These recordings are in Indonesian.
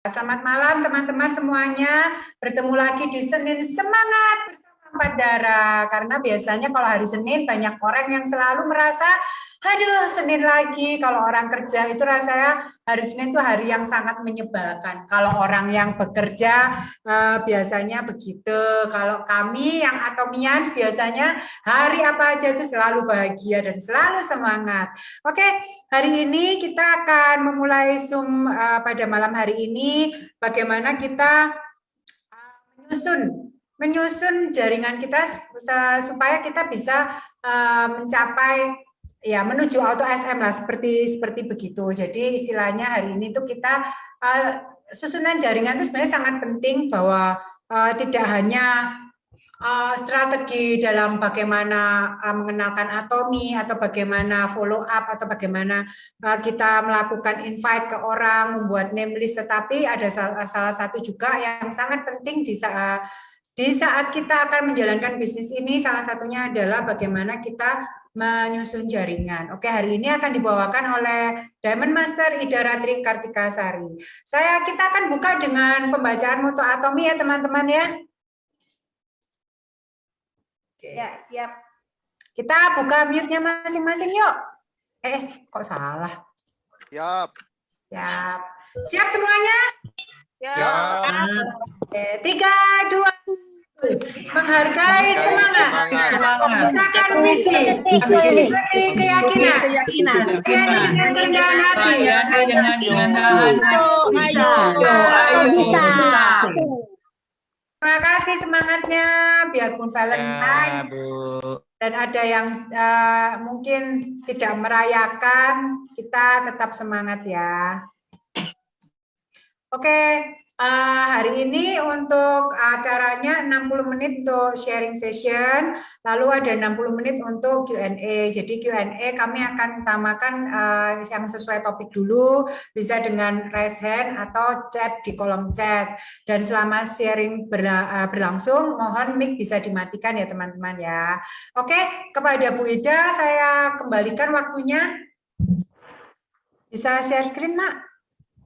Selamat malam teman-teman semuanya. Bertemu lagi di Senin Semangat bersama Empat Darah. Karena biasanya kalau hari Senin banyak orang yang selalu merasa, aduh Senin lagi. Kalau orang kerja itu rasanya hari Senin itu hari yang sangat menyebalkan. Kalau orang yang bekerja biasanya begitu. Kalau kami yang atomians biasanya hari apa aja itu selalu bahagia dan selalu semangat. Oke, hari ini kita akan memulai Zoom pada malam hari ini. Bagaimana kita menyusun jaringan kita supaya kita bisa mencapai ya menuju auto SM lah seperti begitu. Jadi istilahnya hari ini tuh kita susunan jaringan itu sebenarnya sangat penting bahwa tidak hanya strategi dalam bagaimana mengenalkan atomi atau bagaimana follow up atau bagaimana kita melakukan invite ke orang, membuat name list, tetapi ada salah satu juga yang sangat penting di saat kita akan menjalankan bisnis ini, salah satunya adalah bagaimana kita menyusun jaringan. Oke, hari ini akan dibawakan oleh Diamond Master Ida Ratri Kartikasari. Kita akan buka dengan pembacaan moto atomi ya teman-teman ya. Oke. Ya, siap. Kita buka mute-nya masing-masing yuk. Kok salah? Siap. Siap. Siap semuanya? Siap. Oke, 3, 2, 1. Menghargai semangat. Menciptakan visi. Beri keyakinan. Dengan kerendahan hati. Bisa. Terima kasih semangatnya, biarpun Valentine dan ada yang mungkin tidak merayakan, kita tetap semangat ya. Oke, hari ini untuk acaranya 60 menit untuk sharing session, lalu ada 60 menit untuk Q&A. Jadi Q&A kami akan utamakan yang sesuai topik dulu, bisa dengan raise hand atau chat di kolom chat. Dan selama sharing berlangsung, mohon mic bisa dimatikan ya teman-teman ya. Oke, kepada Bu Ida saya kembalikan waktunya. Bisa share screen, Mak?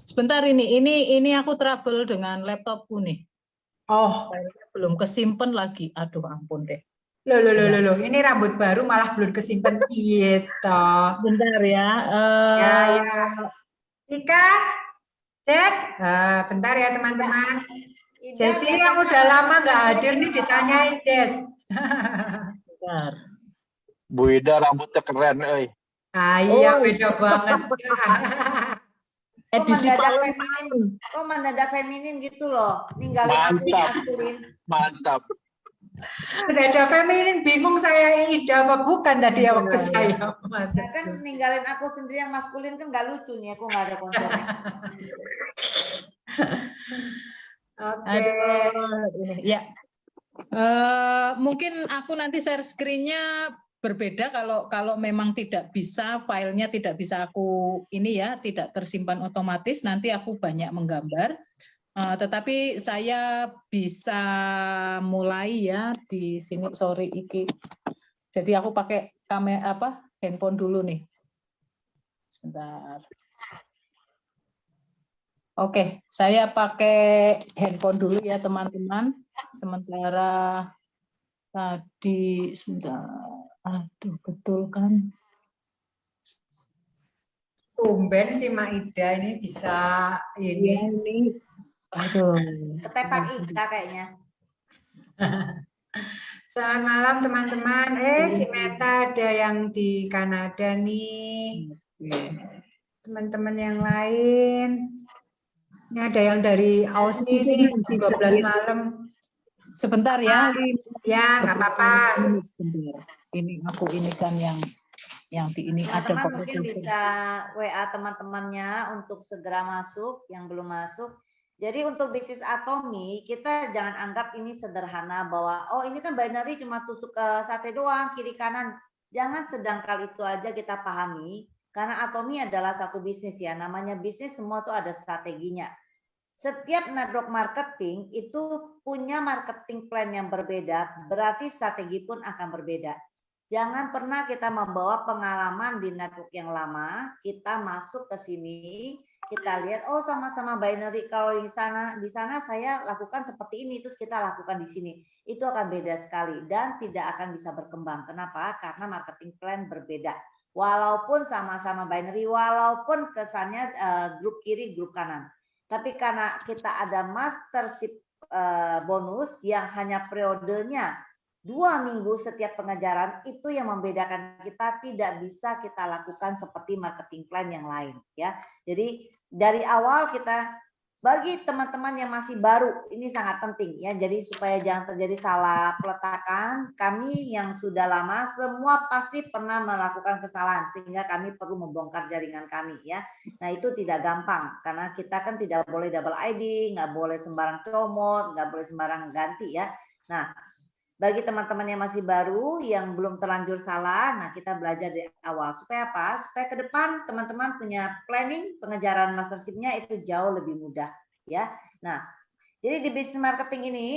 Sebentar ini aku trouble dengan laptopku nih. Oh, belum kesimpan lagi. Aduh ampun deh. Loh. Ini rambut baru malah belum kesimpan gitu. Bentar ya. Ya. Tika, Jess, bentar ya teman-teman. Jessi yang udah lama nggak hadir nih ditanyain Jess. Bentar. Bu Ida rambutnya keren, euy. Iya, beda banget. Edisi kok mendadak feminin gitu loh, ninggalin aku maskulin. Mantap. Mendadak feminin, bingung saya Ida apa bukan tadi ya waktu saya masuk. Ya kan ninggalin aku sendiri yang maskulin kan nggak lucu nih, aku nggak ada konsernya. Oke. Ya. Mungkin aku nanti share screen-nya berbeda kalau memang tidak bisa, filenya tidak bisa aku tidak tersimpan otomatis, nanti aku banyak menggambar. Tetapi saya bisa mulai ya di sini, sorry iki. Jadi aku pakai kamera handphone dulu nih. Sebentar. Oke, saya pakai handphone dulu ya teman-teman. Sementara tadi sebentar. Aduh, betul kan? Tumben sih Maida ini bisa ini. Aduh. Ketepak Ika kayaknya. Selamat malam teman-teman. Cimeta ada yang di Kanada nih. Teman-teman yang lain. Ini ada yang dari Aussie nih, 12 malam. Sebentar ya. Ya, nggak apa-apa. Ini aku kan yang di ini ada teman mungkin bisa WA teman-temannya untuk segera masuk yang belum masuk. Jadi untuk bisnis atomi kita jangan anggap ini sederhana bahwa ini kan binary cuma tusuk ke sate doang kiri kanan. Jangan sedangkal itu aja kita pahami karena atomi adalah satu bisnis ya. Namanya bisnis semua tuh ada strateginya. Setiap network marketing itu punya marketing plan yang berbeda, berarti strategi pun akan berbeda. Jangan pernah kita membawa pengalaman di network yang lama, kita masuk ke sini, kita lihat, oh sama-sama binary, kalau di sana saya lakukan seperti ini, terus kita lakukan di sini. Itu akan beda sekali dan tidak akan bisa berkembang. Kenapa? Karena marketing plan berbeda. Walaupun sama-sama binary, walaupun kesannya grup kiri, grup kanan. Tapi karena kita ada mastership bonus yang hanya periodenya 2 minggu setiap pengajaran, itu yang membedakan kita, tidak bisa kita lakukan seperti marketing plan yang lain ya. Jadi dari awal kita, bagi teman-teman yang masih baru, ini sangat penting ya. Jadi supaya jangan terjadi salah peletakan, kami yang sudah lama semua pasti pernah melakukan kesalahan sehingga kami perlu membongkar jaringan kami ya. Nah itu tidak gampang karena kita kan tidak boleh double ID, nggak boleh sembarang comot, nggak boleh sembarang ganti ya. Nah bagi teman-teman yang masih baru, yang belum terlanjur salah, nah kita belajar dari awal. Supaya apa? Supaya ke depan teman-teman punya planning pengejaran mastership-nya itu jauh lebih mudah. Ya. Nah, jadi di bisnis marketing ini,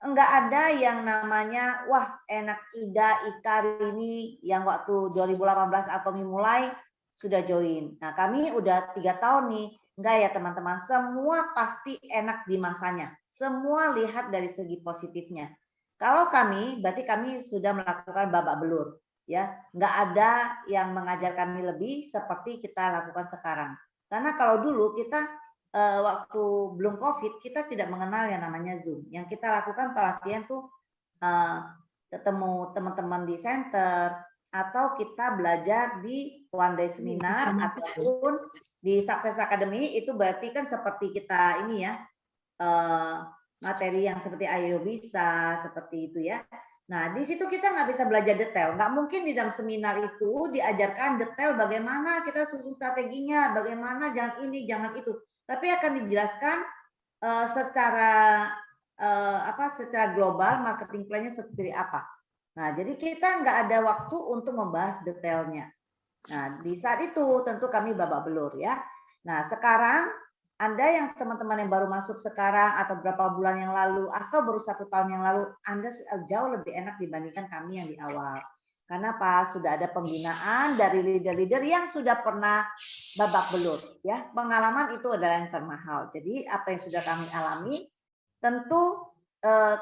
enggak ada yang namanya, wah enak Ida, Ika ini yang waktu 2018 atau mulai sudah join. Nah kami udah 3 tahun nih. Enggak ya teman-teman, semua pasti enak di masanya. Semua lihat dari segi positifnya. Kalau kami, berarti kami sudah melakukan babak belur, ya. Nggak ada yang mengajar kami lebih seperti kita lakukan sekarang. Karena kalau dulu kita waktu belum COVID, kita tidak mengenal yang namanya Zoom. Yang kita lakukan pelatihan tuh ketemu teman-teman di center, atau kita belajar di one day seminar, ataupun di Success Academy, itu berarti kan seperti kita ini ya, materi yang seperti Ayo Bisa, seperti itu ya. Nah, di situ kita nggak bisa belajar detail. Nggak mungkin di dalam seminar itu diajarkan detail bagaimana kita susun strateginya, bagaimana jangan ini, jangan itu. Tapi akan dijelaskan secara secara global marketing plan-nya seperti apa. Nah, jadi kita nggak ada waktu untuk membahas detailnya. Nah, di saat itu tentu kami babak belur ya. Nah, sekarang Anda yang teman-teman yang baru masuk sekarang atau berapa bulan yang lalu atau baru 1 tahun yang lalu, Anda jauh lebih enak dibandingkan kami yang di awal. Karena apa? Sudah ada pembinaan dari leader-leader yang sudah pernah babak belur. Ya, pengalaman itu adalah yang termahal. Jadi apa yang sudah kami alami, tentu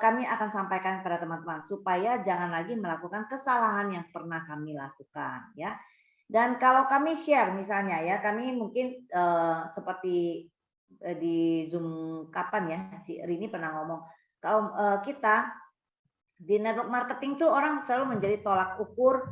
kami akan sampaikan kepada teman-teman supaya jangan lagi melakukan kesalahan yang pernah kami lakukan. Ya. Dan kalau kami share misalnya ya, kami mungkin seperti di Zoom kapan ya, si Rini pernah ngomong, kalau kita di network marketing tuh orang selalu menjadi tolak ukur,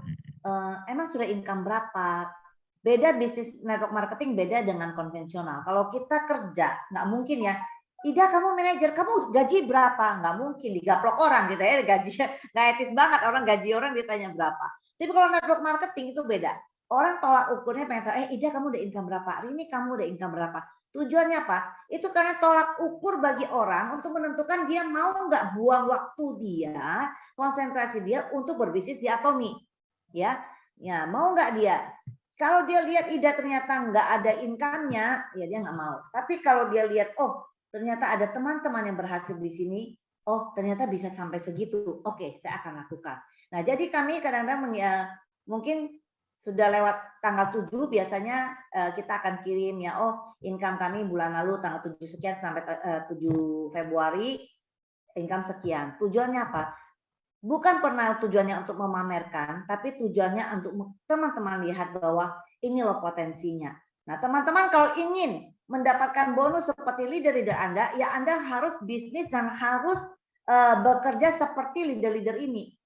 emang sudah income berapa. Beda bisnis network marketing beda dengan konvensional. Kalau kita kerja, nggak mungkin ya, Ida kamu manajer, kamu gaji berapa? Nggak mungkin, digaplok orang gitu ya, gajinya nggak etis banget, orang gaji orang ditanya berapa. Tapi kalau network marketing itu beda. Orang tolak ukurnya pengen tahu, Ida kamu udah income berapa? Hari ini kamu udah income berapa? Tujuannya apa? Itu karena tolak ukur bagi orang untuk menentukan dia mau nggak buang waktu dia, konsentrasi dia untuk berbisnis di Atomi. Ya, mau nggak dia? Kalau dia lihat Ida ternyata nggak ada income-nya, ya dia nggak mau. Tapi kalau dia lihat, oh ternyata ada teman-teman yang berhasil di sini, oh ternyata bisa sampai segitu, oke saya akan lakukan. Nah jadi kami kadang-kadang mungkin sudah lewat tanggal 7 biasanya kita akan kirim ya, oh income kami bulan lalu tanggal 7 sekian sampai 7 Februari income sekian. Tujuannya apa? Bukan pernah tujuannya untuk memamerkan, tapi tujuannya untuk teman-teman lihat bahwa ini loh potensinya. Nah teman-teman kalau ingin mendapatkan bonus seperti leader-leader Anda, ya Anda harus bisnis dan harus bekerja seperti leader-leader ini.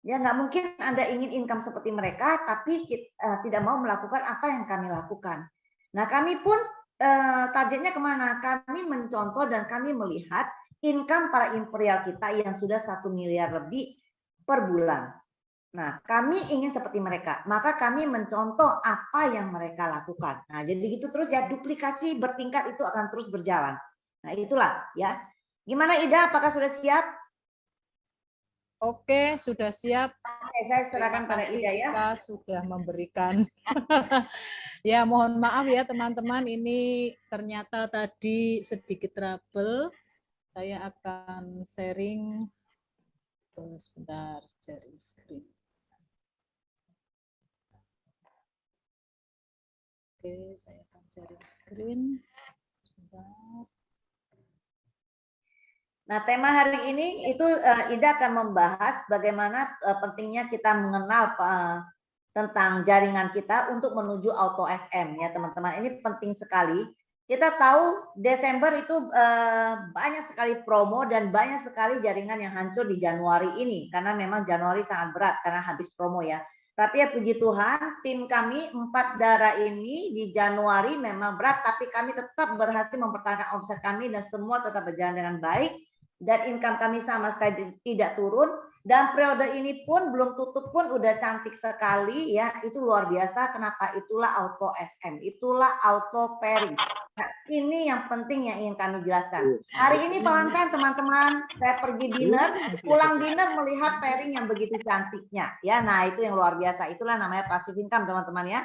Ya nggak mungkin Anda ingin income seperti mereka, tapi tidak mau melakukan apa yang kami lakukan. Nah kami pun targetnya kemana? Kami mencontoh dan kami melihat income para imperial kita yang sudah 1 miliar lebih per bulan. Nah kami ingin seperti mereka, maka kami mencontoh apa yang mereka lakukan. Nah jadi gitu terus ya, duplikasi bertingkat itu akan terus berjalan. Nah itulah ya. Gimana Ida? Apakah sudah siap? Oke, sudah siap. Oke, saya serahkan pada Ida ya. Kita sudah memberikan. Ya, mohon maaf ya teman-teman, ini ternyata tadi sedikit trouble. Saya akan sharing. Sebentar, sharing screen. Oke, saya akan sharing screen. Sebentar. Nah, tema hari ini itu Ida akan membahas bagaimana pentingnya kita mengenal tentang jaringan kita untuk menuju auto SM ya teman-teman. Ini penting sekali. Kita tahu Desember itu banyak sekali promo dan banyak sekali jaringan yang hancur di Januari ini karena memang Januari sangat berat karena habis promo ya. Tapi ya puji Tuhan, tim kami 4 darah ini di Januari memang berat, tapi kami tetap berhasil mempertahankan omset kami dan semua tetap berjalan dengan baik. Dan income kami sama sekali tidak turun. Dan periode ini pun belum tutup pun udah cantik sekali ya. Itu luar biasa. Kenapa? Itulah auto SM. Itulah auto pairing. Nah, ini yang penting yang ingin kami jelaskan. Hari ini Valentine teman-teman, saya pergi dinner, pulang dinner melihat pairing yang begitu cantiknya. Ya, nah itu yang luar biasa. Itulah namanya passive income teman-teman ya.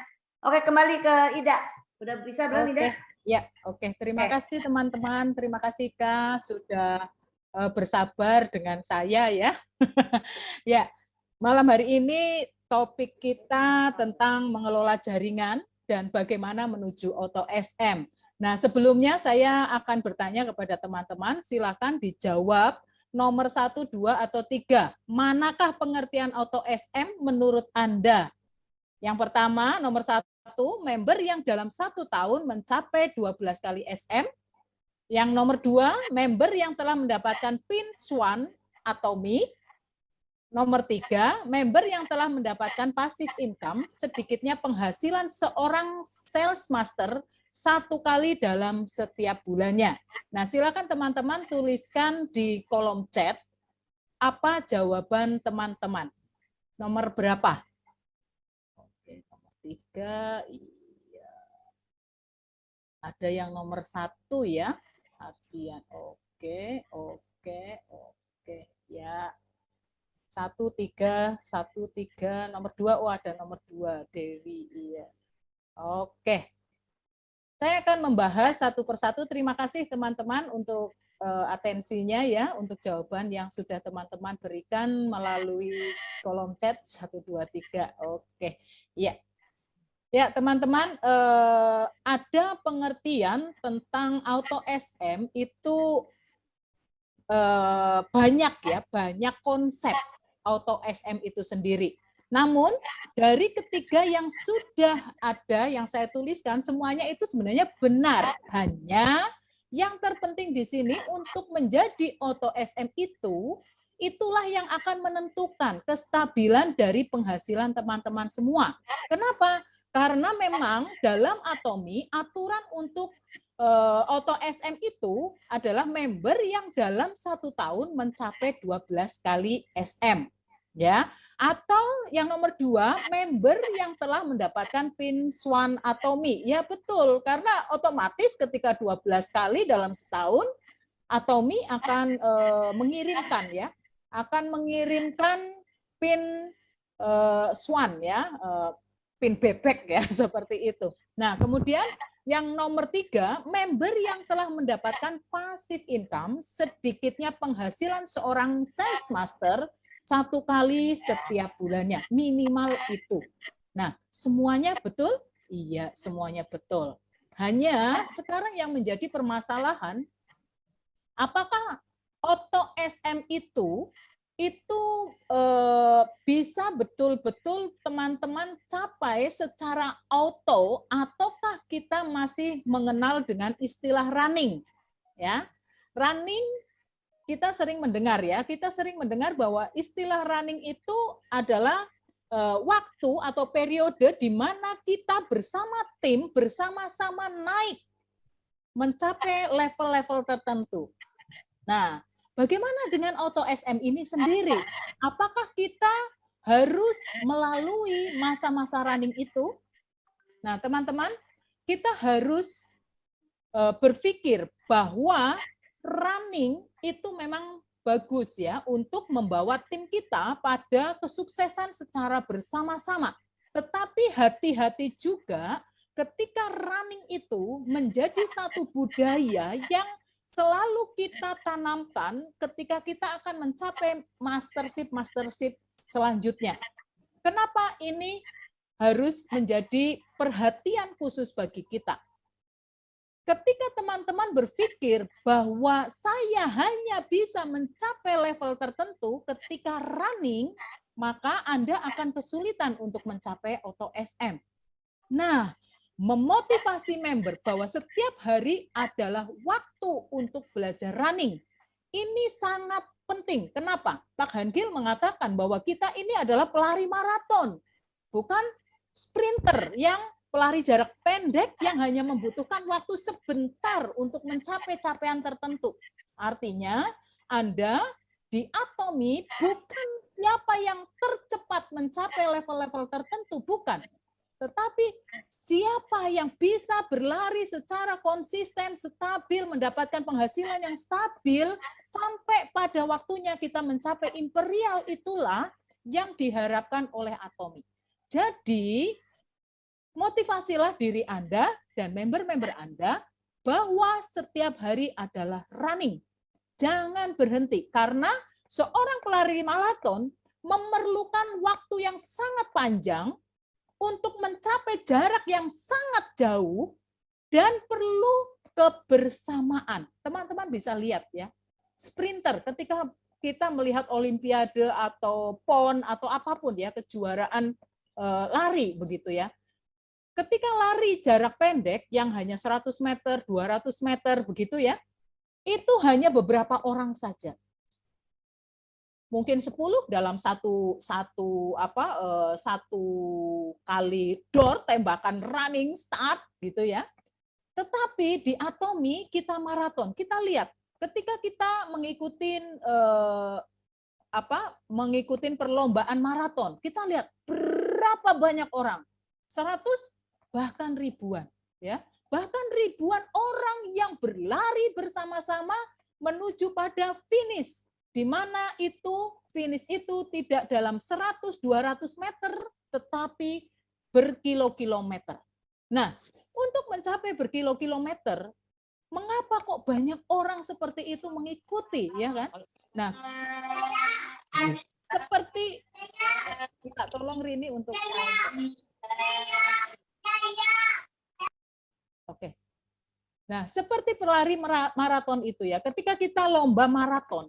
Oke, kembali ke Ida. Udah bisa belum Ida? Ya, oke. Terima kasih teman-teman. Terima kasih Kak sudah bersabar dengan saya ya. Ya, malam hari ini topik kita tentang mengelola jaringan dan bagaimana menuju auto SM. Nah, sebelumnya saya akan bertanya kepada teman-teman, silakan dijawab nomor 1, 2, atau 3. Manakah pengertian auto SM menurut Anda? Yang pertama, nomor 1, member yang dalam 1 tahun mencapai 12 kali SM. Yang nomor 2, member yang telah mendapatkan PIN Swan atau MI. Nomor 3, member yang telah mendapatkan passive income, sedikitnya penghasilan seorang sales master 1 kali dalam setiap bulannya. Nah, silakan teman-teman tuliskan di kolom chat apa jawaban teman-teman. Nomor berapa? Oke, nomor 3. Iya. Ada yang nomor 1 ya. Adian, oke, ya. 1, 3, nomor 2, oh ada nomor 2, Dewi, iya. Oke. Saya akan membahas satu persatu. Terima kasih teman-teman untuk atensinya ya, untuk jawaban yang sudah teman-teman berikan melalui kolom chat 1, 2, 3. Oke, iya. Ya, teman-teman, ada pengertian tentang auto SM itu banyak ya, banyak konsep auto SM itu sendiri. Namun, dari ketiga yang sudah ada, yang saya tuliskan, semuanya itu sebenarnya benar. Hanya yang terpenting di sini untuk menjadi auto SM itu, itulah yang akan menentukan kestabilan dari penghasilan teman-teman semua. Kenapa? Karena memang dalam Atomi, aturan untuk auto SM itu adalah member yang dalam 1 tahun mencapai 12 kali SM. Ya. Atau yang nomor 2, member yang telah mendapatkan PIN Swan atau MI. Ya betul, karena otomatis ketika 12 kali dalam setahun, Atomi akan mengirimkan ya, akan mengirimkan PIN Swan ya, PIN bebek ya, seperti itu. Nah, kemudian yang nomor 3, member yang telah mendapatkan passive income, sedikitnya penghasilan seorang sales master 1 kali setiap bulannya, minimal itu. Nah, semuanya betul? Iya, semuanya betul. Hanya sekarang yang menjadi permasalahan, apakah auto SM itu bisa betul-betul teman-teman capai secara auto, ataukah kita masih mengenal dengan istilah running? Ya, running kita sering mendengar ya, kita sering mendengar bahwa istilah running itu adalah waktu atau periode di mana kita bersama tim bersama-sama naik mencapai level-level tertentu. Nah, bagaimana dengan auto SM ini sendiri? Apakah kita harus melalui masa-masa running itu? Nah, teman-teman, kita harus berpikir bahwa running itu memang bagus ya untuk membawa tim kita pada kesuksesan secara bersama-sama. Tetapi hati-hati juga ketika running itu menjadi satu budaya yang selalu kita tanamkan ketika kita akan mencapai mastership selanjutnya. Kenapa ini harus menjadi perhatian khusus bagi kita. Ketika teman-teman berpikir bahwa saya hanya bisa mencapai level tertentu ketika running, maka Anda akan kesulitan untuk mencapai auto SM. Nah, memotivasi member bahwa setiap hari adalah waktu untuk belajar running. Ini sangat penting. Kenapa? Pak Hangil mengatakan bahwa kita ini adalah pelari maraton, bukan sprinter yang pelari jarak pendek yang hanya membutuhkan waktu sebentar untuk mencapai capaian tertentu. Artinya, Anda di Atomi bukan siapa yang tercepat mencapai level-level tertentu, bukan. Tetapi siapa yang bisa berlari secara konsisten, stabil, mendapatkan penghasilan yang stabil, sampai pada waktunya kita mencapai imperial, itulah yang diharapkan oleh Atomi. Jadi, motivasilah diri Anda dan member-member Anda bahwa setiap hari adalah running. Jangan berhenti, karena seorang pelari maraton memerlukan waktu yang sangat panjang untuk mencapai jarak yang sangat jauh dan perlu kebersamaan. Teman-teman bisa lihat ya, sprinter ketika kita melihat olimpiade atau PON atau apapun ya, kejuaraan lari begitu ya. Ketika lari jarak pendek yang hanya 100 meter, 200 meter begitu ya, itu hanya beberapa orang saja. Mungkin 10 dalam satu kali door tembakan running start gitu ya. Tetapi di Atomi kita maraton. Kita lihat ketika kita mengikuti perlombaan maraton, kita lihat berapa banyak orang. 100 bahkan ribuan ya. Bahkan ribuan orang yang berlari bersama-sama menuju pada finish, di mana itu finish itu tidak dalam 100-200 meter, tetapi berkilo-kilometer. Nah, untuk mencapai berkilo-kilometer, mengapa kok banyak orang seperti itu mengikuti, ya kan? Nah, seperti kita tolong Rini untuk Oke. Nah, seperti pelari maraton itu ya, ketika kita lomba maraton,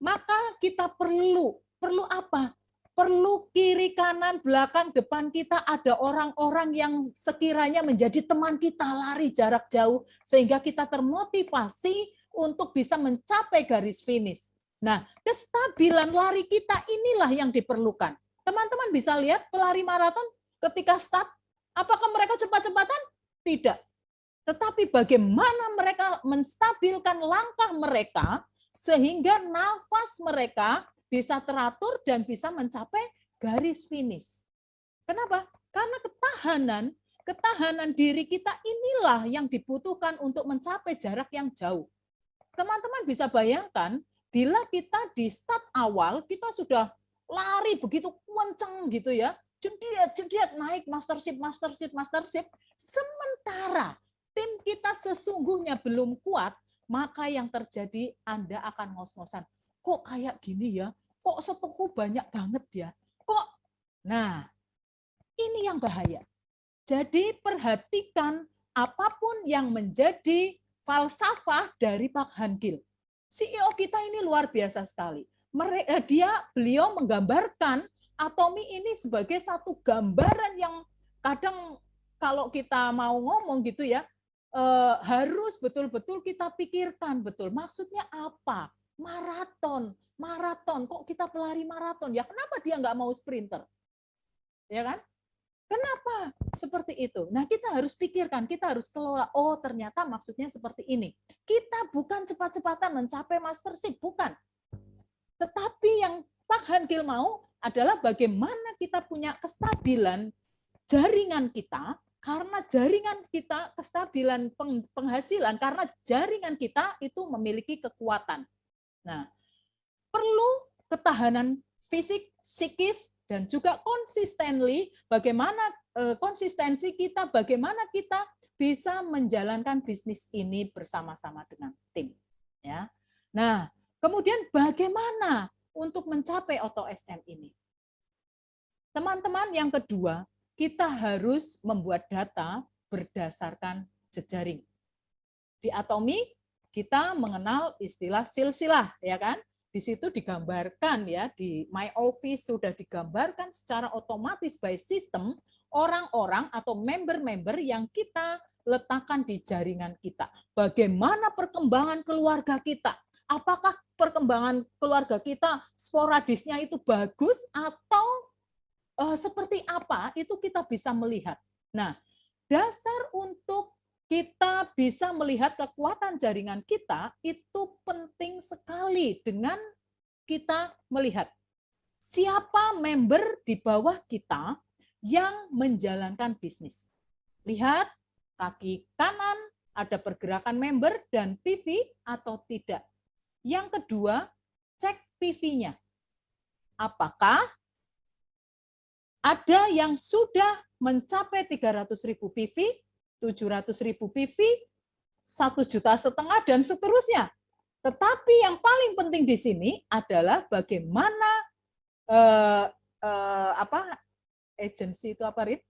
maka kita perlu apa? Perlu kiri, kanan, belakang, depan kita ada orang-orang yang sekiranya menjadi teman kita lari jarak jauh, sehingga kita termotivasi untuk bisa mencapai garis finish. Nah, kestabilan lari kita inilah yang diperlukan. Teman-teman bisa lihat pelari maraton ketika start, apakah mereka cepat-cepatan? Tidak. Tetapi bagaimana mereka menstabilkan langkah mereka sehingga nafas mereka bisa teratur dan bisa mencapai garis finish. Kenapa? Karena ketahanan diri kita inilah yang dibutuhkan untuk mencapai jarak yang jauh. Teman-teman bisa bayangkan, bila kita di start awal, kita sudah lari begitu kenceng gitu ya, jediat naik mastership, sementara tim kita sesungguhnya belum kuat, maka yang terjadi Anda akan ngos-ngosan. Kok kayak gini ya? Kok seteku banyak banget ya? Kok? Nah, ini yang bahaya. Jadi perhatikan apapun yang menjadi falsafah dari Pak Hangil. CEO kita ini luar biasa sekali. Beliau menggambarkan Atomi ini sebagai satu gambaran yang kadang kalau kita mau ngomong gitu ya, harus betul-betul kita pikirkan betul. Maksudnya apa? Maraton. Kok kita pelari maraton? Ya kenapa dia nggak mau sprinter? Ya kan? Kenapa seperti itu? Nah, kita harus pikirkan, kita harus kelola. Oh, ternyata maksudnya seperti ini. Kita bukan cepat-cepatan mencapai mastership, bukan. Tetapi yang Pak Hangil mau adalah bagaimana kita punya kestabilan jaringan kita, karena jaringan kita, kestabilan penghasilan, karena jaringan kita itu memiliki kekuatan. Nah, perlu ketahanan fisik, psikis, dan juga konsistensi kita, bagaimana kita bisa menjalankan bisnis ini bersama-sama dengan tim. Ya. Nah, kemudian bagaimana untuk mencapai auto SM ini? Teman-teman, yang kedua, kita harus membuat data berdasarkan jejaring. Di Atomi kita mengenal istilah silsilah, ya kan? Di situ digambarkan ya, di My Office sudah digambarkan secara otomatis by system orang-orang atau member-member yang kita letakkan di jaringan kita. Bagaimana perkembangan keluarga kita? Apakah perkembangan keluarga kita sporadisnya itu bagus atau seperti apa? Itu kita bisa melihat. Nah, dasar untuk kita bisa melihat kekuatan jaringan kita itu penting sekali dengan kita melihat siapa member di bawah kita yang menjalankan bisnis. Lihat kaki kanan ada pergerakan member dan PV atau tidak. Yang kedua, cek PV-nya. Apakah ada yang sudah mencapai 300.000 PV, 700.000 PV, 1,5 juta, dan seterusnya. Tetapi yang paling penting di sini adalah bagaimana agensi itu apa, Rit?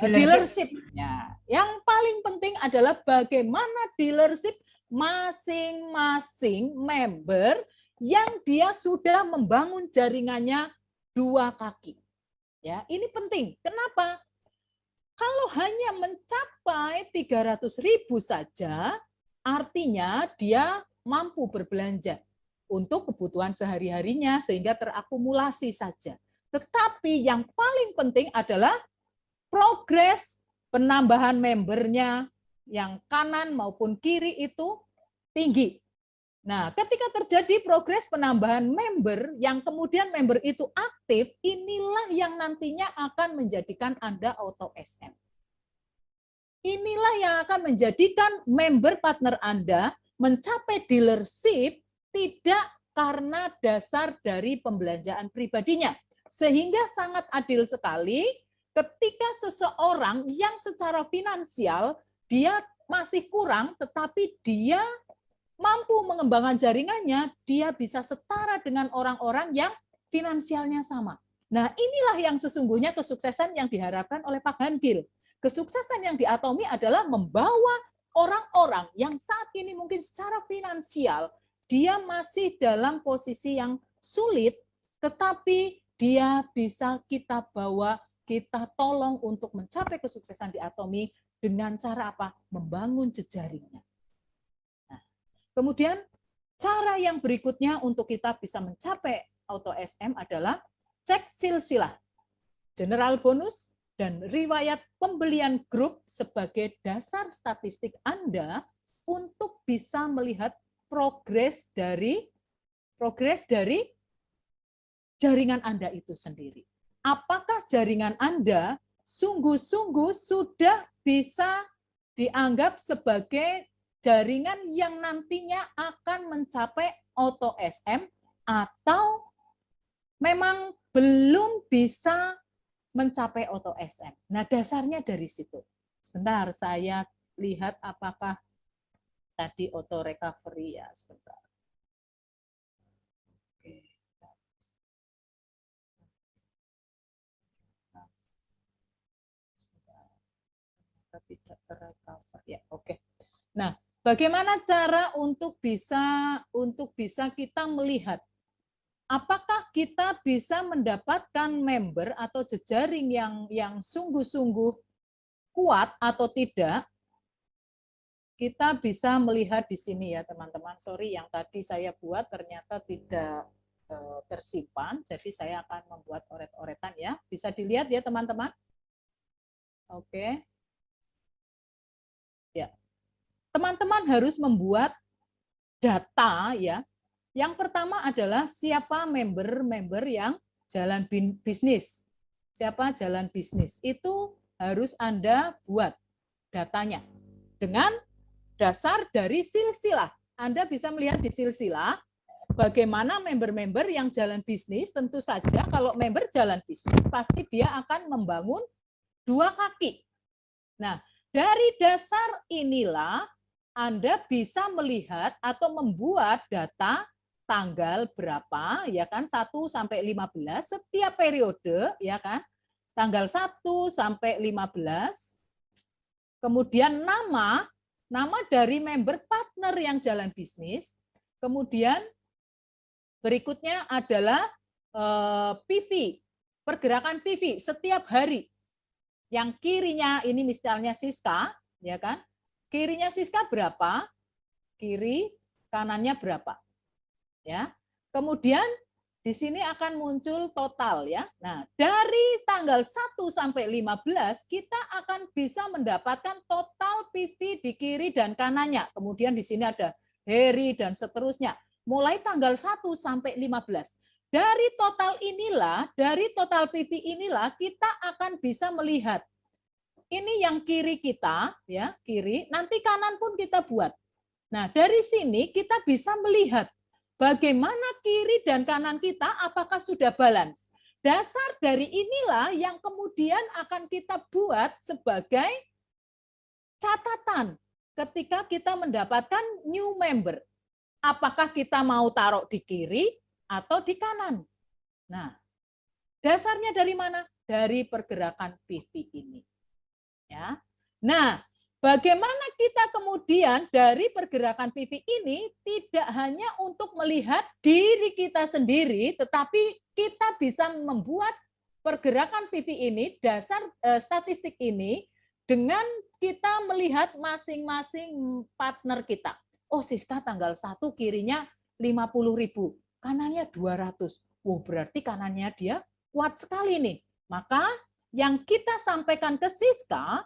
Dealership-nya. Yang paling penting adalah bagaimana dealership masing-masing member yang dia sudah membangun jaringannya 2 kaki. Ya, ini penting. Kenapa? Kalau hanya mencapai 300.000 saja, artinya dia mampu berbelanja untuk kebutuhan sehari-harinya sehingga terakumulasi saja. Tetapi yang paling penting adalah progres penambahan membernya yang kanan maupun kiri itu tinggi. Nah, ketika terjadi progres penambahan member yang kemudian member itu aktif, inilah yang nantinya akan menjadikan Anda auto SM. Inilah yang akan menjadikan member partner Anda mencapai dealership tidak karena dasar dari pembelanjaan pribadinya. Sehingga sangat adil sekali ketika seseorang yang secara finansial dia masih kurang tetapi dia mampu mengembangkan jaringannya, dia bisa setara dengan orang-orang yang finansialnya sama. Nah, inilah yang sesungguhnya kesuksesan yang diharapkan oleh Pak Hangil. Kesuksesan yang di Atomi adalah membawa orang-orang yang saat ini mungkin secara finansial, dia masih dalam posisi yang sulit, tetapi dia bisa kita bawa, kita tolong untuk mencapai kesuksesan di Atomi dengan cara apa? Membangun jejaringnya. Kemudian cara yang berikutnya untuk kita bisa mencapai auto SM adalah cek silsilah, general bonus, dan riwayat pembelian grup sebagai dasar statistik Anda untuk bisa melihat progres dari jaringan Anda itu sendiri. Apakah jaringan Anda sungguh-sungguh sudah bisa dianggap sebagai jaringan yang nantinya akan mencapai auto SM atau memang belum bisa mencapai auto SM. Nah, dasarnya dari situ. Sebentar, saya lihat apakah tadi auto recovery ya, sebentar. Oke. Tidak tercover ya, oke. Nah, bagaimana cara untuk bisa kita melihat apakah kita bisa mendapatkan member atau jejaring yang sungguh-sungguh kuat atau tidak? Kita bisa melihat di sini ya, teman-teman. Sorry, yang tadi saya buat ternyata tidak tersimpan, jadi saya akan membuat oret-oretan ya. Bisa dilihat ya, teman-teman? Oke. Ya. Teman-teman harus membuat data ya. Yang pertama adalah siapa member-member yang jalan bisnis. Siapa jalan bisnis. Itu harus Anda buat datanya. Dengan dasar dari silsilah. Anda bisa melihat di silsilah bagaimana member-member yang jalan bisnis. Tentu saja kalau member jalan bisnis pasti dia akan membangun 2 kaki. Nah, dari dasar inilah Anda bisa melihat atau membuat data tanggal berapa, ya kan, 1 sampai 15 setiap periode, ya kan, tanggal 1 sampai 15. Kemudian nama dari member partner yang jalan bisnis. Kemudian berikutnya adalah PV, pergerakan PV setiap hari. Yang kirinya ini misalnya Siska, ya kan? Kirinya Siska berapa? Kiri, kanannya berapa? Ya. Kemudian di sini akan muncul total ya. Nah, dari tanggal 1 sampai 15 kita akan bisa mendapatkan total PV di kiri dan kanannya. Kemudian di sini ada Heri dan seterusnya. Mulai tanggal 1 sampai 15. Dari total inilah, dari total PV inilah kita akan bisa melihat. Ini yang kiri kita, ya, kiri, nanti kanan pun kita buat. Nah, dari sini kita bisa melihat bagaimana kiri dan kanan kita apakah sudah balance. Dasar dari inilah yang kemudian akan kita buat sebagai catatan ketika kita mendapatkan new member. Apakah kita mau taruh di kiri atau di kanan. Nah, dasarnya dari mana? Dari pergerakan PV ini. Ya. Nah, bagaimana kita kemudian dari pergerakan PV ini tidak hanya untuk melihat diri kita sendiri, tetapi kita bisa membuat pergerakan PV ini, dasar statistik ini, dengan kita melihat masing-masing partner kita. Oh, Siska tanggal 1 kirinya 50.000. Kanannya 200. Wow, berarti kanannya dia kuat sekali nih. Maka yang kita sampaikan ke Siska,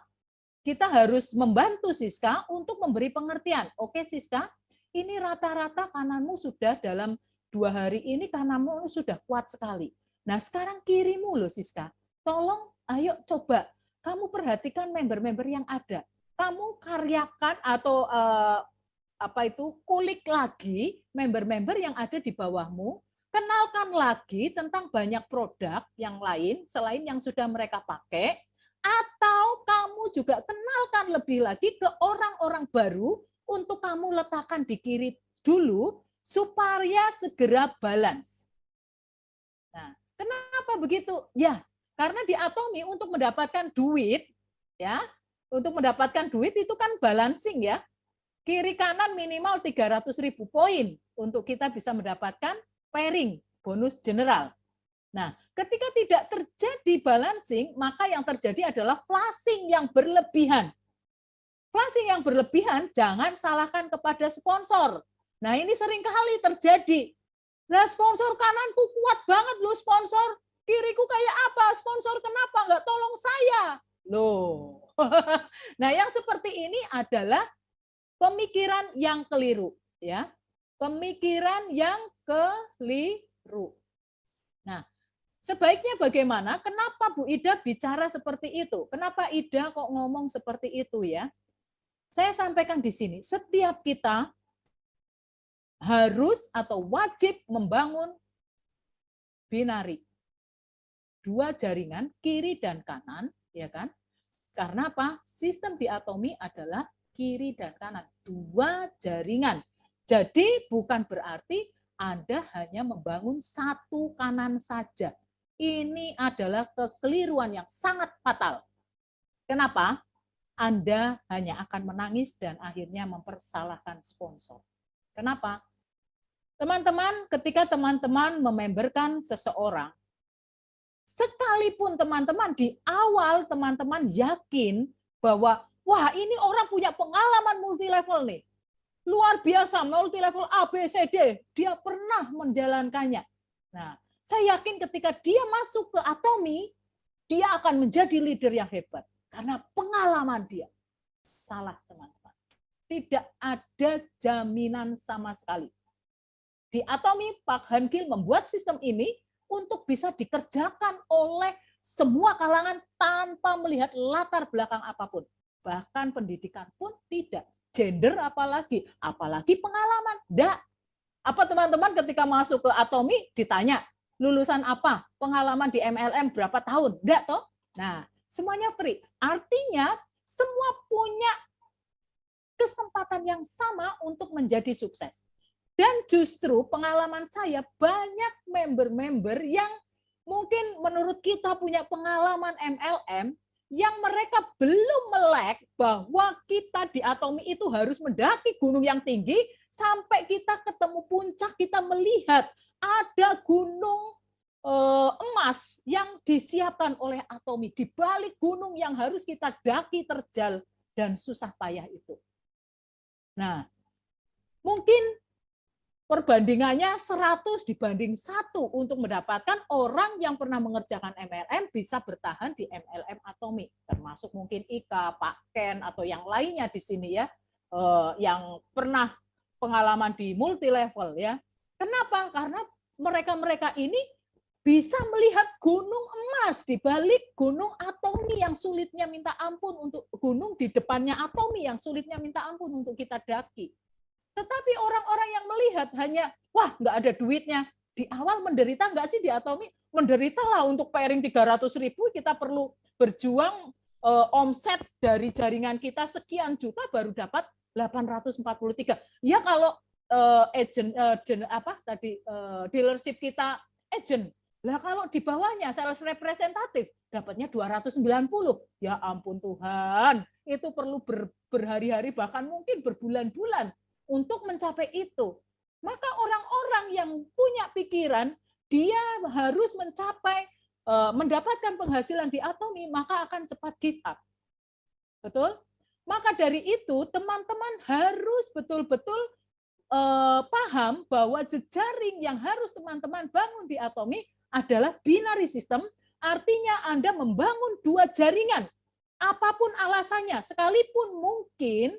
kita harus membantu Siska untuk memberi pengertian. Oke Siska, ini rata-rata kananmu sudah dalam 2 hari ini kananmu sudah kuat sekali. Nah sekarang kirimu loh Siska. Tolong ayo coba kamu perhatikan member-member yang ada. Kamu karyakan atau kulik lagi member-member yang ada di bawahmu, kenalkan lagi tentang banyak produk yang lain selain yang sudah mereka pakai, atau kamu juga kenalkan lebih lagi ke orang-orang baru untuk kamu letakkan di kiri dulu supaya segera balance. Nah, kenapa begitu? Ya, karena di Atomi untuk mendapatkan duit, ya, untuk mendapatkan duit itu kan balancing ya. Kiri kanan minimal 300.000 poin untuk kita bisa mendapatkan pairing, bonus general. Nah, ketika tidak terjadi balancing, maka yang terjadi adalah flashing yang berlebihan. Flashing yang berlebihan jangan salahkan kepada sponsor. Nah, ini seringkali terjadi. Nah, sponsor kananku kuat banget loh sponsor. Kiriku kayak apa? Sponsor kenapa nggak tolong saya? Loh. Nah, yang seperti ini adalah pemikiran yang keliru, ya. Pemikiran yang keliru. Nah, sebaiknya bagaimana? Kenapa Bu Ida bicara seperti itu? Kenapa Ida kok ngomong seperti itu ya? Saya sampaikan di sini, setiap kita harus atau wajib membangun binari. 2 jaringan, kiri dan kanan, ya kan? Karena apa? Sistem di Atomi adalah kiri dan kanan, 2 jaringan. Jadi bukan berarti Anda hanya membangun 1 kanan saja. Ini adalah kekeliruan yang sangat fatal. Kenapa? Anda hanya akan menangis dan akhirnya mempersalahkan sponsor. Kenapa? Teman-teman, ketika teman-teman mememberkan seseorang, sekalipun teman-teman di awal teman-teman yakin bahwa wah, ini orang punya pengalaman multi level nih. Luar biasa, multi level A, B, C, D. Dia pernah menjalankannya. Nah, saya yakin ketika dia masuk ke Atomi, dia akan menjadi leader yang hebat. Karena pengalaman dia. Salah, teman-teman. Tidak ada jaminan sama sekali. Di Atomi, Pak Han Gil membuat sistem ini untuk bisa dikerjakan oleh semua kalangan tanpa melihat latar belakang apapun. Bahkan pendidikan pun tidak. Gender apalagi pengalaman. Enggak. Apa teman-teman ketika masuk ke Atomi ditanya, lulusan apa? Pengalaman di MLM berapa tahun? Enggak toh? Nah, semuanya free. Artinya semua punya kesempatan yang sama untuk menjadi sukses. Dan justru pengalaman saya banyak member-member yang mungkin menurut kita punya pengalaman MLM yang mereka belum melek bahwa kita di Atomi itu harus mendaki gunung yang tinggi sampai kita ketemu puncak, kita melihat ada gunung emas yang disiapkan oleh Atomi di balik gunung yang harus kita daki terjal dan susah payah itu. Nah, mungkin perbandingannya 100 dibanding 1 untuk mendapatkan orang yang pernah mengerjakan MLM bisa bertahan di MLM Atomi, termasuk mungkin Ika, Pak Ken, atau yang lainnya di sini ya, yang pernah pengalaman di multi level ya. Kenapa? Karena mereka-mereka ini bisa melihat gunung emas di balik gunung Atomi yang sulitnya minta ampun, untuk gunung di depannya Atomi yang sulitnya minta ampun untuk kita daki. Tetapi orang-orang yang melihat hanya, wah nggak ada duitnya. Di awal menderita nggak sih di Atomi? Menderita lah, untuk pairing 300.000 kita perlu berjuang, omset dari jaringan kita sekian juta baru dapat 843. Ya kalau dealership kita agent. Lah kalau di bawahnya sales representatif dapatnya 290. Ya ampun Tuhan, itu perlu berhari-hari bahkan mungkin berbulan-bulan untuk mencapai itu. Maka orang-orang yang punya pikiran dia harus mencapai mendapatkan penghasilan di Atomi, maka akan cepat give up. Betul? Maka dari itu teman-teman harus betul-betul paham bahwa jejaring yang harus teman-teman bangun di Atomi adalah binary system, artinya Anda membangun 2 jaringan. Apapun alasannya, sekalipun mungkin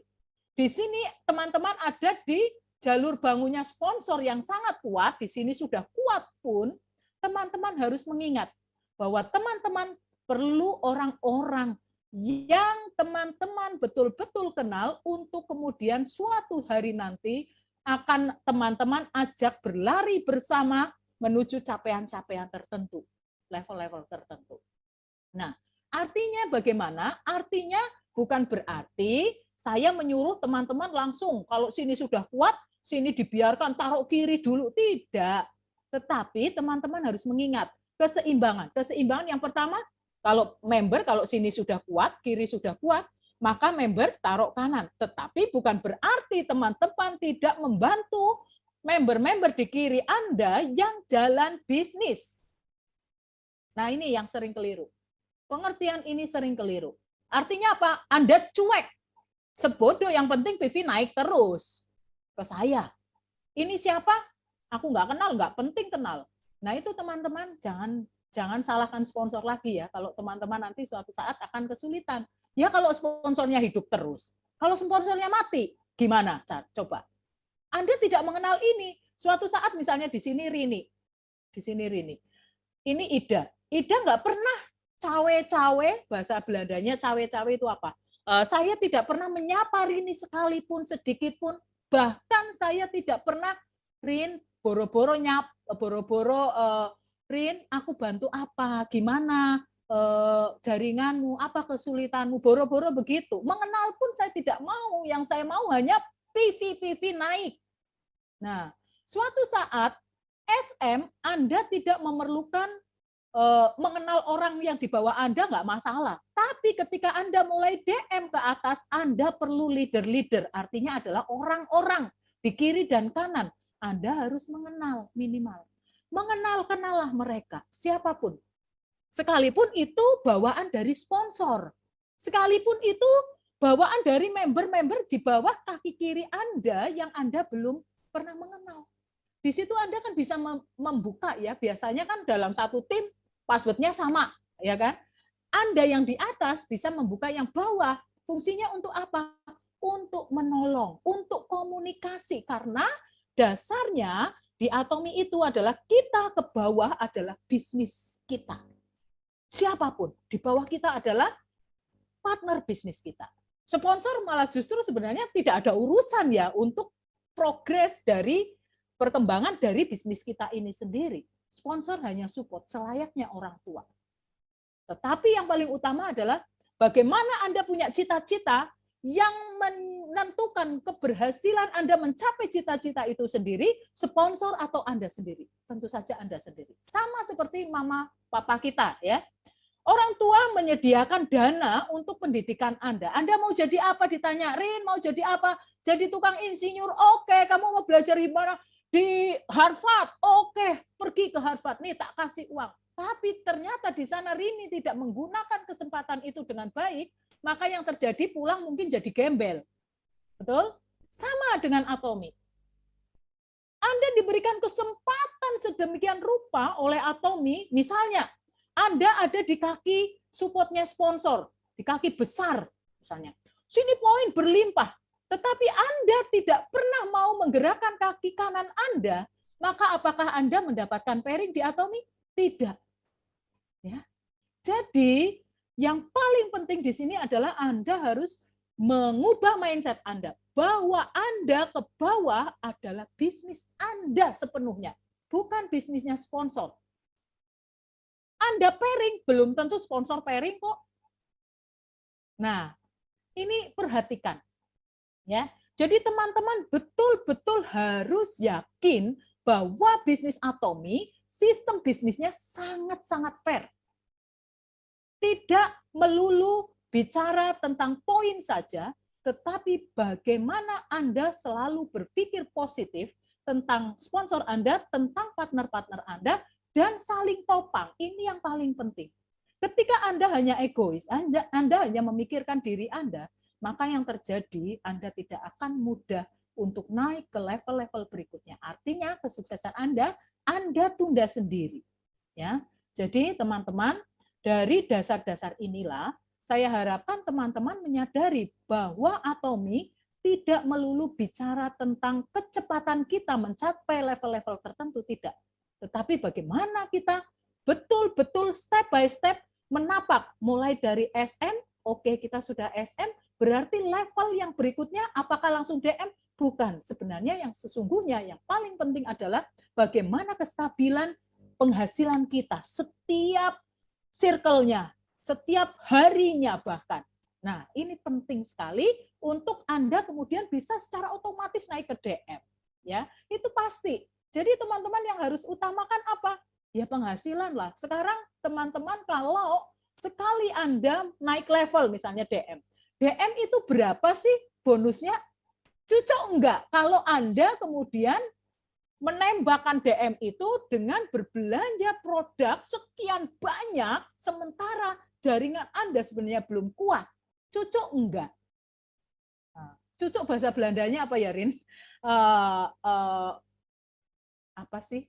di sini teman-teman ada di jalur bangunnya sponsor yang sangat kuat, di sini sudah kuat pun, teman-teman harus mengingat bahwa teman-teman perlu orang-orang yang teman-teman betul-betul kenal untuk kemudian suatu hari nanti akan teman-teman ajak berlari bersama menuju capaian-capaian tertentu, level-level tertentu. Nah, artinya bagaimana? Artinya bukan berarti saya menyuruh teman-teman langsung, kalau sini sudah kuat, sini dibiarkan taruh kiri dulu. Tidak. Tetapi teman-teman harus mengingat keseimbangan. Keseimbangan yang pertama, kalau member, kalau sini sudah kuat, kiri sudah kuat, maka member taruh kanan. Tetapi bukan berarti teman-teman tidak membantu member-member di kiri Anda yang jalan bisnis. Nah ini yang sering keliru. Pengertian ini sering keliru. Artinya apa? Anda cuek. Sebodoh, yang penting PV naik terus ke saya. Ini siapa? Aku nggak kenal, nggak penting kenal. Nah itu teman-teman jangan salahkan sponsor lagi ya. Kalau teman-teman nanti suatu saat akan kesulitan. Ya kalau sponsornya hidup terus. Kalau sponsornya mati, gimana? Coba. Anda tidak mengenal ini. Suatu saat misalnya di sini Rini. Di sini Rini. Ini Ida. Ida nggak pernah cawe-cawe, bahasa Belandanya cawe-cawe itu apa? Saya tidak pernah menyapa Rini sekalipun, sedikit pun. Bahkan saya tidak pernah, Rin, boro-boro Rin, aku bantu apa? Gimana jaringanmu? Apa kesulitanmu? Boro-boro begitu. Mengenal pun saya tidak mau. Yang saya mau hanya PV naik. Nah, suatu saat SM Anda tidak memerlukan mengenal orang yang di bawah Anda nggak masalah. Tapi ketika Anda mulai DM ke atas, Anda perlu leader-leader. Artinya adalah orang-orang di kiri dan kanan. Anda harus mengenal minimal. Kenallah mereka, siapapun. Sekalipun itu bawaan dari sponsor. Sekalipun itu bawaan dari member-member di bawah kaki kiri Anda yang Anda belum pernah mengenal. Di situ Anda kan bisa membuka ya. Biasanya kan dalam satu tim password-nya sama, ya kan? Anda yang di atas bisa membuka yang bawah. Fungsinya untuk apa? Untuk menolong, untuk komunikasi. Karena dasarnya di Atomi itu adalah kita ke bawah adalah bisnis kita. Siapapun di bawah kita adalah partner bisnis kita. Sponsor malah justru sebenarnya tidak ada urusan ya untuk progres dari perkembangan dari bisnis kita ini sendiri. Sponsor hanya support selayaknya orang tua. Tetapi yang paling utama adalah bagaimana Anda punya cita-cita yang menentukan keberhasilan Anda mencapai cita-cita itu sendiri, sponsor atau Anda sendiri? Tentu saja Anda sendiri. Sama seperti mama papa kita ya. Orang tua menyediakan dana untuk pendidikan Anda. Anda mau jadi apa ditanya, Rin mau jadi apa? Jadi tukang insinyur, oke. Kamu mau belajar di mana? Di Harvard, oke. Pergi ke Harvard, nih tak kasih uang. Tapi ternyata di sana Rini tidak menggunakan kesempatan itu dengan baik, maka yang terjadi pulang mungkin jadi gembel. Betul? Sama dengan Atomi. Anda diberikan kesempatan sedemikian rupa oleh Atomi, misalnya Anda ada di kaki supportnya sponsor, di kaki besar misalnya. Sini poin berlimpah, tetapi Anda tidak pernah mau menggerakkan kaki kanan Anda, maka apakah Anda mendapatkan pairing di Atomi? Tidak. Ya. Jadi yang paling penting di sini adalah Anda harus mengubah mindset Anda bahwa Anda ke bawah adalah bisnis Anda sepenuhnya, bukan bisnisnya sponsor. Anda pairing, belum tentu sponsor pairing kok. Nah, ini perhatikan. Ya. Jadi teman-teman betul-betul harus yakin bahwa bisnis Atomi, sistem bisnisnya sangat-sangat fair. Tidak melulu bicara tentang poin saja, tetapi bagaimana Anda selalu berpikir positif tentang sponsor Anda, tentang partner-partner Anda, dan saling topang. Ini yang paling penting. Ketika Anda hanya egois, Anda hanya memikirkan diri Anda, maka yang terjadi Anda tidak akan mudah untuk naik ke level-level berikutnya. Artinya kesuksesan Anda tunda sendiri. Ya, jadi teman-teman, dari dasar-dasar inilah saya harapkan teman-teman menyadari bahwa Atomi tidak melulu bicara tentang kecepatan kita mencapai level-level tertentu, tidak. Tetapi bagaimana kita betul-betul step by step menapak mulai dari SM, oke kita sudah SM, berarti level yang berikutnya apakah langsung DM? Bukan. Sebenarnya yang sesungguhnya yang paling penting adalah bagaimana kestabilan penghasilan kita setiap circle-nya, setiap harinya bahkan. Nah, ini penting sekali untuk Anda kemudian bisa secara otomatis naik ke DM. Ya, itu pasti. Jadi teman-teman yang harus utamakan apa? Ya penghasilan lah. Sekarang teman-teman kalau sekali Anda naik level misalnya DM. DM itu berapa sih bonusnya? Cocok enggak kalau Anda kemudian menembakkan DM itu dengan berbelanja produk sekian banyak, sementara jaringan Anda sebenarnya belum kuat. Cocok enggak? Cocok bahasa Belandanya apa ya, Rin? Apa sih?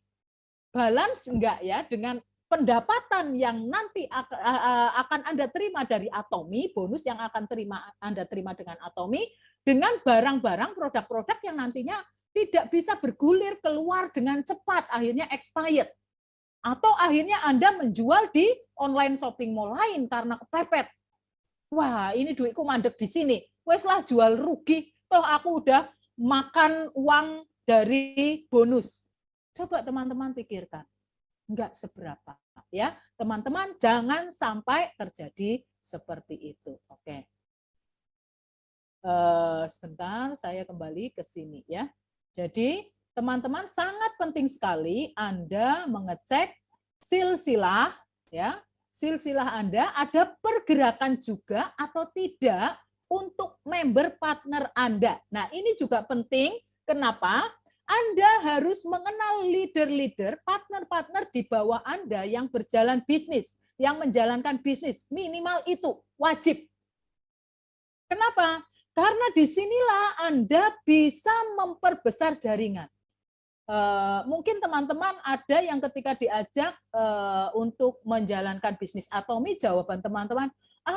Balance enggak ya dengan pendapatan yang nanti akan Anda terima dari Atomi, bonus yang akan Anda terima dengan Atomi, dengan barang-barang, produk-produk yang nantinya tidak bisa bergulir keluar dengan cepat, akhirnya expired. Atau akhirnya Anda menjual di online shopping mall lain karena kepepet. Wah, ini duitku mandek di sini. Wes lah jual rugi, toh aku udah makan uang dari bonus. Coba teman-teman pikirkan. Enggak seberapa. Ya, teman-teman jangan sampai terjadi seperti itu. Oke. Sebentar, saya kembali ke sini ya. Jadi, teman-teman sangat penting sekali Anda mengecek silsilah ya. Silsilah Anda ada pergerakan juga atau tidak untuk member partner Anda. Nah, ini juga penting. Kenapa? Anda harus mengenal leader-leader, partner-partner di bawah Anda yang berjalan bisnis, yang menjalankan bisnis. Minimal itu wajib. Kenapa? Karena disinilah Anda bisa memperbesar jaringan. Mungkin teman-teman ada yang ketika diajak untuk menjalankan bisnis Atomi, jawaban teman-teman,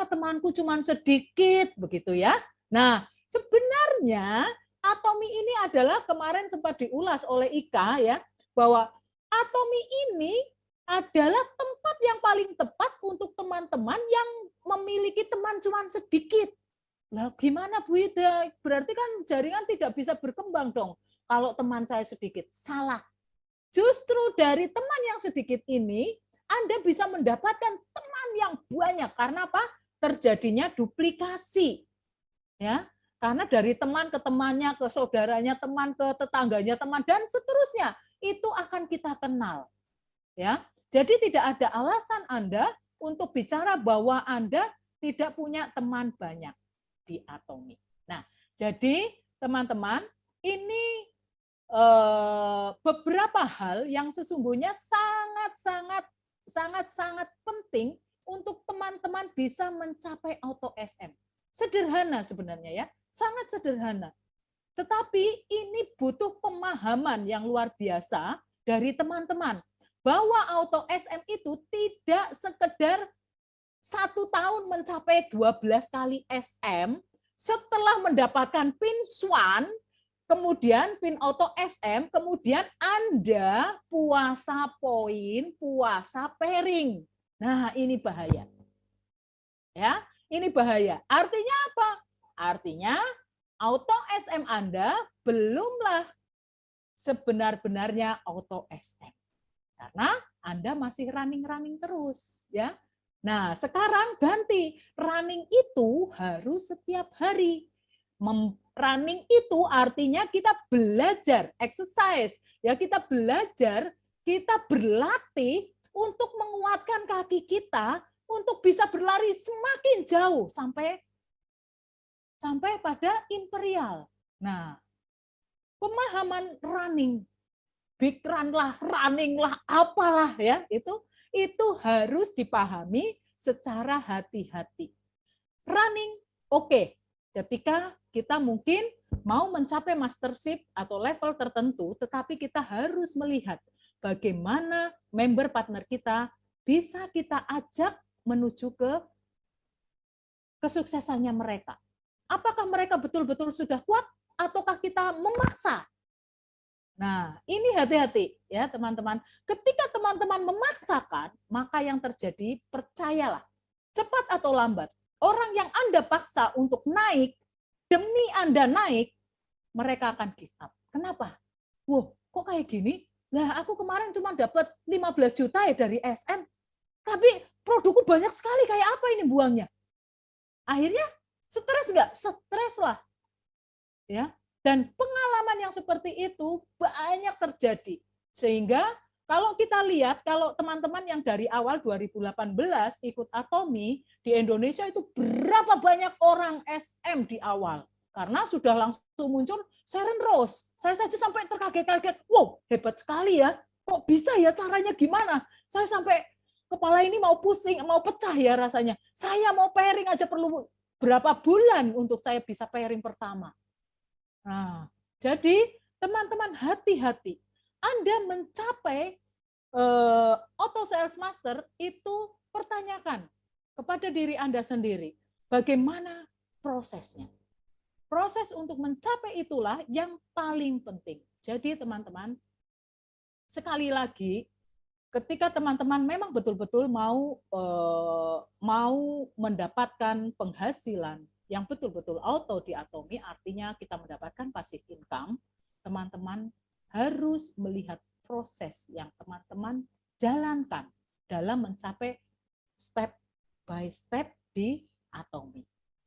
temanku cuma sedikit, begitu ya. Nah, sebenarnya Atomi ini adalah kemarin sempat diulas oleh Ika ya, bahwa Atomi ini adalah tempat yang paling tepat untuk teman-teman yang memiliki teman cuma sedikit. Lah gimana Bu Ida? Berarti kan jaringan tidak bisa berkembang dong kalau teman saya sedikit. Salah. Justru dari teman yang sedikit ini Anda bisa mendapatkan teman yang banyak. Karena apa? Terjadinya duplikasi. Ya. Karena dari teman ke temannya, ke saudaranya teman, ke tetangganya teman, dan seterusnya, itu akan kita kenal. Ya, jadi tidak ada alasan Anda untuk bicara bahwa Anda tidak punya teman banyak di Atomi. Nah, jadi teman-teman, ini beberapa hal yang sesungguhnya sangat penting untuk teman-teman bisa mencapai auto SM. Sederhana sebenarnya ya, sangat sederhana. Tetapi ini butuh pemahaman yang luar biasa dari teman-teman bahwa auto SM itu tidak sekedar 1 tahun mencapai 12 kali SM setelah mendapatkan PIN SWAN, kemudian PIN auto SM, kemudian Anda puasa poin, puasa pairing. Nah, ini bahaya. Ya, ini bahaya. Artinya apa? Artinya auto SM Anda belumlah sebenar-benarnya auto SM. Karena Anda masih running terus, ya. Nah, sekarang ganti. Running itu harus setiap hari. Running itu artinya kita belajar, exercise, ya, kita belajar, kita berlatih untuk menguatkan kaki kita untuk bisa berlari semakin jauh sampai pada imperial. Nah, pemahaman running, big run lah, running lah, apalah ya, itu harus dipahami secara hati-hati. Running, oke. Ketika kita mungkin mau mencapai mastership atau level tertentu, tetapi kita harus melihat bagaimana member partner kita bisa kita ajak menuju ke kesuksesannya mereka. Apakah mereka betul-betul sudah kuat ataukah kita memaksa? Nah, ini hati-hati ya teman-teman. Ketika teman-teman memaksakan, maka yang terjadi, percayalah, cepat atau lambat, orang yang Anda paksa untuk naik, demi Anda naik, mereka akan give up. Kenapa? Wah, kok kayak gini? Lah, aku kemarin cuma dapat 15 juta ya dari SM, tapi produkku banyak sekali, kayak apa ini buangnya? Akhirnya stres nggak? Stres lah. Ya. Dan pengalaman yang seperti itu banyak terjadi. Sehingga kalau kita lihat, kalau teman-teman yang dari awal 2018 ikut Atomi, di Indonesia itu berapa banyak orang SM di awal. Karena sudah langsung muncul Sharon Rose. Saya saja sampai terkaget-kaget, wow, hebat sekali ya. Kok bisa ya, caranya gimana? Saya sampai kepala ini mau pusing, mau pecah ya rasanya. Saya mau pairing aja perlu berapa bulan untuk saya bisa pairing pertama. Nah, jadi teman-teman hati-hati. Anda mencapai auto sales master itu pertanyakan kepada diri Anda sendiri, bagaimana prosesnya. Proses untuk mencapai itulah yang paling penting. Jadi teman-teman, sekali lagi, ketika teman-teman memang betul-betul mau mendapatkan penghasilan yang betul-betul auto di Atomi, artinya kita mendapatkan passive income, teman-teman harus melihat proses yang teman-teman jalankan dalam mencapai step by step di Atomi.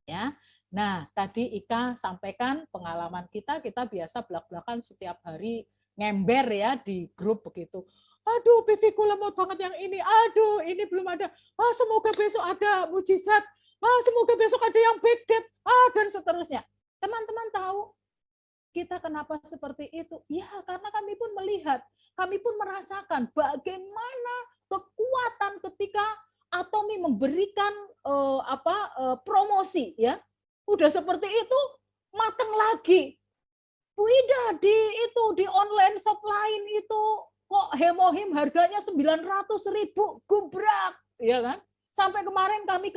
Ya. Nah, tadi Ika sampaikan pengalaman kita biasa belak-belakan setiap hari ngember ya di grup begitu. Aduh, PV-ku lemot banget yang ini. Aduh, ini belum ada. Semoga besok ada mujizat. Semoga besok ada yang backdate. Dan seterusnya. Teman-teman tahu kita kenapa seperti itu? Ya, karena kami pun melihat, kami pun merasakan bagaimana kekuatan ketika Atomi memberikan promosi, ya. Udah seperti itu, matang lagi. Bu Ida di online shop lain itu kok hemohim harganya 900.000 gubrak, ya kan? Sampai kemarin kami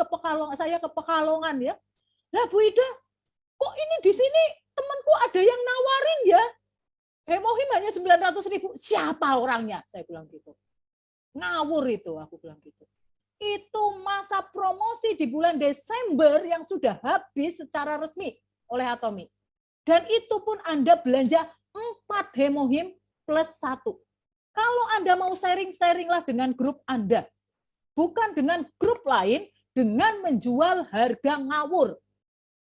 saya ke Pekalongan ya. Lah Bu Ida, kok ini di sini temanku ada yang nawarin ya? Hemohim hanya 900.000. Siapa orangnya? Saya bilang gitu. Ngawur itu, aku bilang gitu. Itu masa promosi di bulan Desember yang sudah habis secara resmi oleh Atomi. Dan itu pun Anda belanja 4 hemohim plus 1. Kalau Anda mau sharing-sharinglah dengan grup Anda. Bukan dengan grup lain dengan menjual harga ngawur.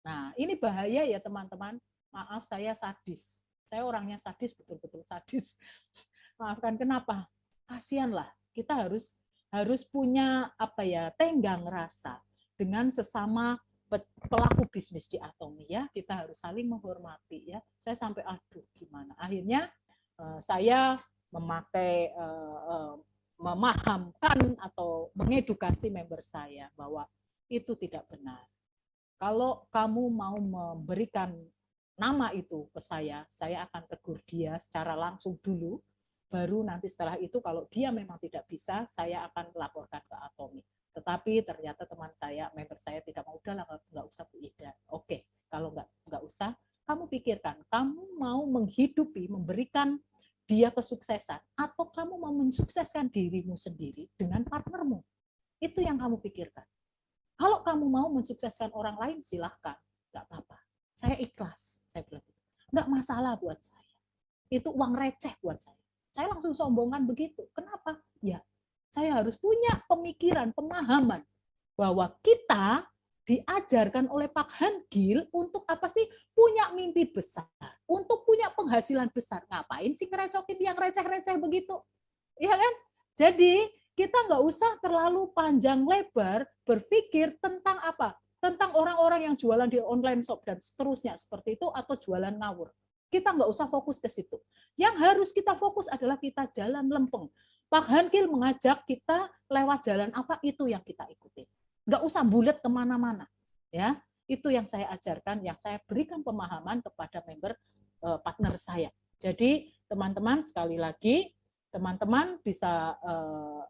Nah, ini bahaya ya teman-teman. Maaf, saya sadis. Saya orangnya sadis, betul-betul sadis. Maafkan, kenapa? Kasihanlah. Kita harus punya apa ya, tenggang rasa dengan sesama pelaku bisnis di Atomi ya. Kita harus saling menghormati ya. Saya sampai aduh gimana. Akhirnya saya memakai memahamkan atau mengedukasi member saya bahwa itu tidak benar. Kalau kamu mau memberikan nama itu ke saya akan tegur dia secara langsung dulu, baru nanti setelah itu kalau dia memang tidak bisa, saya akan melaporkan ke Atomi. Tetapi ternyata teman saya, member saya tidak mau, udahlah nggak usah Bu Ida. Oke, kalau nggak usah, kamu pikirkan, kamu mau menghidupi, memberikan dia kesuksesan, atau kamu mau mensukseskan dirimu sendiri dengan partnermu. Itu yang kamu pikirkan. Kalau kamu mau mensukseskan orang lain, silahkan. Nggak apa-apa. Saya ikhlas. Saya bilang, nggak masalah buat saya. Itu uang receh buat saya. Saya langsung sombongan begitu. Kenapa? Ya, saya harus punya pemikiran, pemahaman bahwa kita diajarkan oleh Pak Hangil untuk apa sih? Punya mimpi besar. Untuk punya penghasilan besar. Ngapain sih ngerecokin yang receh-receh begitu? Iya kan? Jadi, kita nggak usah terlalu panjang lebar berpikir tentang apa? Tentang orang-orang yang jualan di online shop dan seterusnya seperti itu, atau jualan ngawur. Kita nggak usah fokus ke situ. Yang harus kita fokus adalah kita jalan lempeng. Pak Hangil mengajak kita lewat jalan apa, itu yang kita ikuti. Nggak usah bulet kemana-mana. Ya, itu yang saya ajarkan, yang saya berikan pemahaman kepada member partner saya. Jadi teman-teman, sekali lagi, teman-teman bisa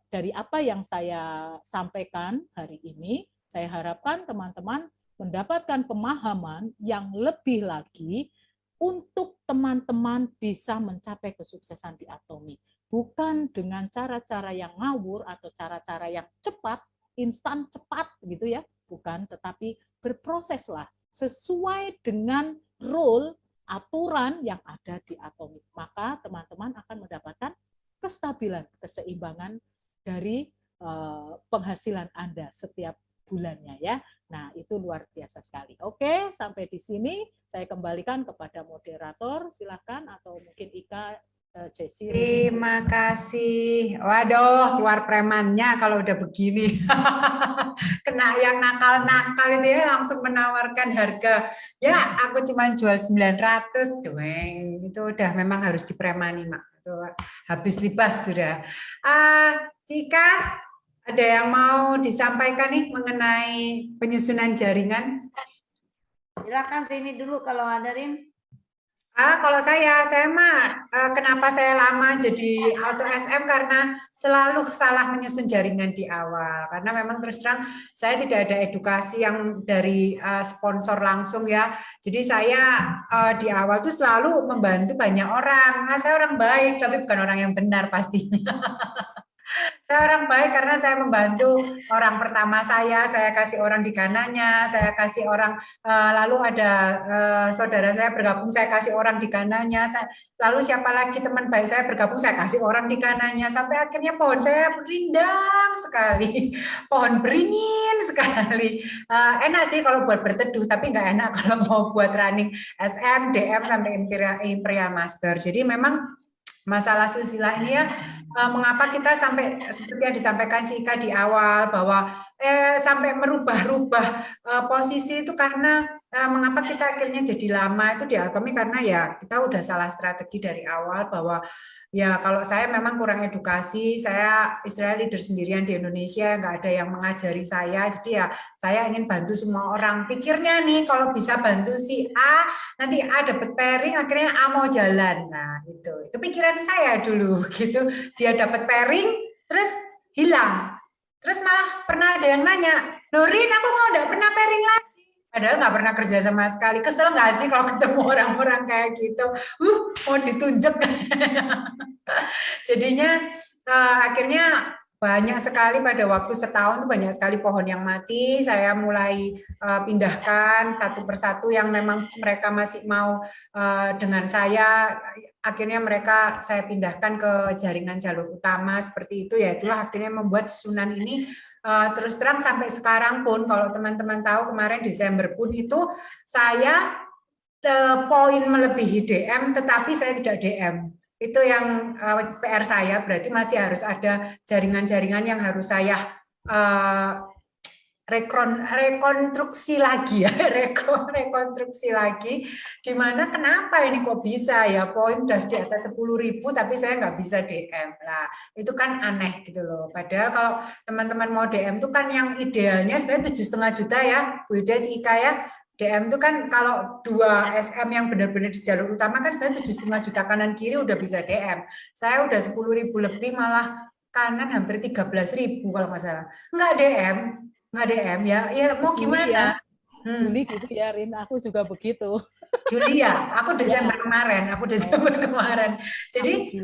dari apa yang saya sampaikan hari ini, saya harapkan teman-teman mendapatkan pemahaman yang lebih lagi untuk teman-teman bisa mencapai kesuksesan di Atomi. Bukan dengan cara-cara yang ngawur atau cara-cara yang cepat, instan cepat gitu ya, bukan, tetapi berproseslah sesuai dengan role aturan yang ada di Atomi. Maka teman-teman akan mendapatkan kestabilan, keseimbangan dari penghasilan Anda setiap bulannya ya. Nah, itu luar biasa sekali. Oke, sampai di sini saya kembalikan kepada moderator, silakan, atau mungkin Ika, Jessy. Terima kasih. Waduh, keluar premannya kalau udah begini. Kena yang nakal-nakal itu ya langsung menawarkan harga. Ya, aku cuma jual 900, doeng. Itu udah memang harus dipremani, Mak. Itu habis libas sudah. Jika ada yang mau disampaikan nih mengenai penyusunan jaringan? Silakan Rini dulu kalau ada, Rin. Kalau saya mah kenapa saya lama jadi auto SM karena selalu salah menyusun jaringan di awal. Karena memang terus terang saya tidak ada edukasi yang dari sponsor langsung ya. Jadi saya di awal tuh selalu membantu banyak orang. Nah, saya orang baik tapi bukan orang yang benar pastinya. Saya orang baik karena saya membantu orang pertama saya kasih orang di kanannya, saya kasih orang, lalu ada saudara saya bergabung, saya kasih orang di kanannya, lalu siapa lagi teman baik saya bergabung, saya kasih orang di kanannya, sampai akhirnya pohon saya rindang sekali, pohon beringin sekali. Enak sih kalau buat berteduh, tapi nggak enak kalau mau buat running SM, DM, sampai Imperial Master. Jadi memang masalah silsilah ini ya, mengapa kita sampai seperti yang disampaikan Cika di awal bahwa sampai merubah-rubah posisi itu karena mengapa kita akhirnya jadi lama itu di Atomi, karena ya kita udah salah strategi dari awal bahwa ya kalau saya memang kurang edukasi, saya istilahnya leader sendirian di Indonesia, nggak ada yang mengajari saya, jadi ya saya ingin bantu semua orang. Pikirnya nih kalau bisa bantu si A, nanti A dapat pairing, akhirnya A mau jalan. Nah itu pikiran saya dulu gitu. Dia dapat pairing, terus hilang. Terus malah pernah ada yang nanya, Lorin aku mau nggak pernah pairing lagi. Padahal nggak pernah kerja sama sekali. Kesel nggak sih kalau ketemu orang-orang kayak gitu? Mau ditunjuk. Jadinya akhirnya banyak sekali pada waktu setahun tuh banyak sekali pohon yang mati. Saya mulai pindahkan satu persatu yang memang mereka masih mau dengan saya. Akhirnya saya pindahkan ke jaringan jalur utama seperti itu. Ya itulah akhirnya membuat susunan ini terus terang sampai sekarang pun, kalau teman-teman tahu kemarin Desember pun itu saya poin melebihi DM, tetapi saya tidak DM. Itu yang PR saya, berarti masih harus ada jaringan-jaringan yang harus saya rekonstruksi lagi ya, rekonstruksi lagi, di mana kenapa ini kok bisa ya poin udah di atas 10.000 tapi saya nggak bisa DM lah, itu kan aneh gitu loh. Padahal kalau teman-teman mau DM itu kan yang idealnya sebenarnya 7,5 juta ya, Bu Ida, Ika ya. DM itu kan kalau 2 SM yang benar-benar di jalur utama kan sebenarnya 7,5 juta kanan kiri udah bisa DM. Saya udah 10.000 lebih, malah kanan hampir 13.000 kalau nggak salah. Nggak DM ya mau gimana? Juli gitu ya, Rin. Aku juga begitu. Juli ya, aku Desember kemarin. Jadi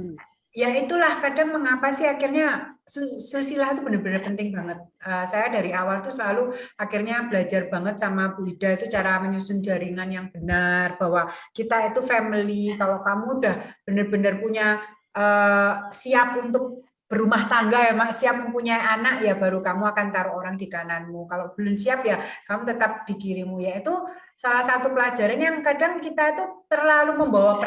ya itulah kadang mengapa sih akhirnya silsilah itu benar-benar penting banget. Saya dari awal tuh selalu akhirnya belajar banget sama Bu Ida itu cara menyusun jaringan yang benar, bahwa kita itu family. Kalau kamu udah benar-benar punya siap untuk berumah tangga ya Mak, siap mempunyai anak ya baru kamu akan taruh orang di kananmu. Kalau belum siap ya kamu tetap di kirimu. Ya itu salah satu pelajaran yang kadang kita itu terlalu membawa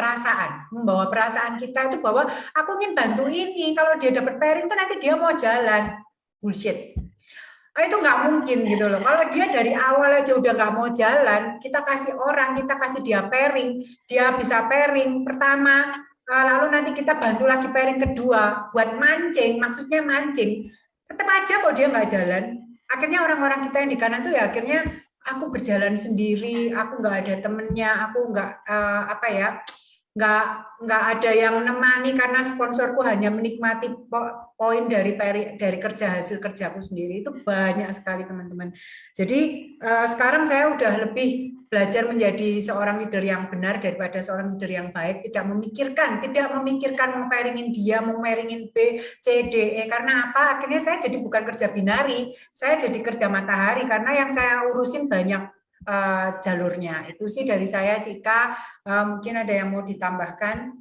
perasaan kita itu bahwa aku ingin bantu ini, kalau dia dapat pairing itu nanti dia mau jalan. Bullshit. Itu nggak mungkin gitu loh. Kalau dia dari awal aja udah nggak mau jalan, kita kasih orang, kita kasih dia pairing, dia bisa pairing pertama, lalu nanti kita bantu lagi pairing kedua buat mancing, maksudnya mancing, tetap aja kok dia nggak jalan. Akhirnya orang-orang kita yang di kanan tuh ya akhirnya aku berjalan sendiri, aku nggak ada temennya, aku nggak nggak ada yang nemani karena sponsorku hanya menikmati poin dari hasil kerjaku sendiri. Itu banyak sekali teman-teman. Jadi sekarang saya udah lebih belajar menjadi seorang leader yang benar daripada seorang leader yang baik, tidak memikirkan mau pairingin dia, mau pairingin B, C, D, E, karena apa? Akhirnya saya jadi bukan kerja binari, saya jadi kerja matahari karena yang saya urusin banyak jalurnya. Itu sih dari saya, Cika. Mungkin ada yang mau ditambahkan?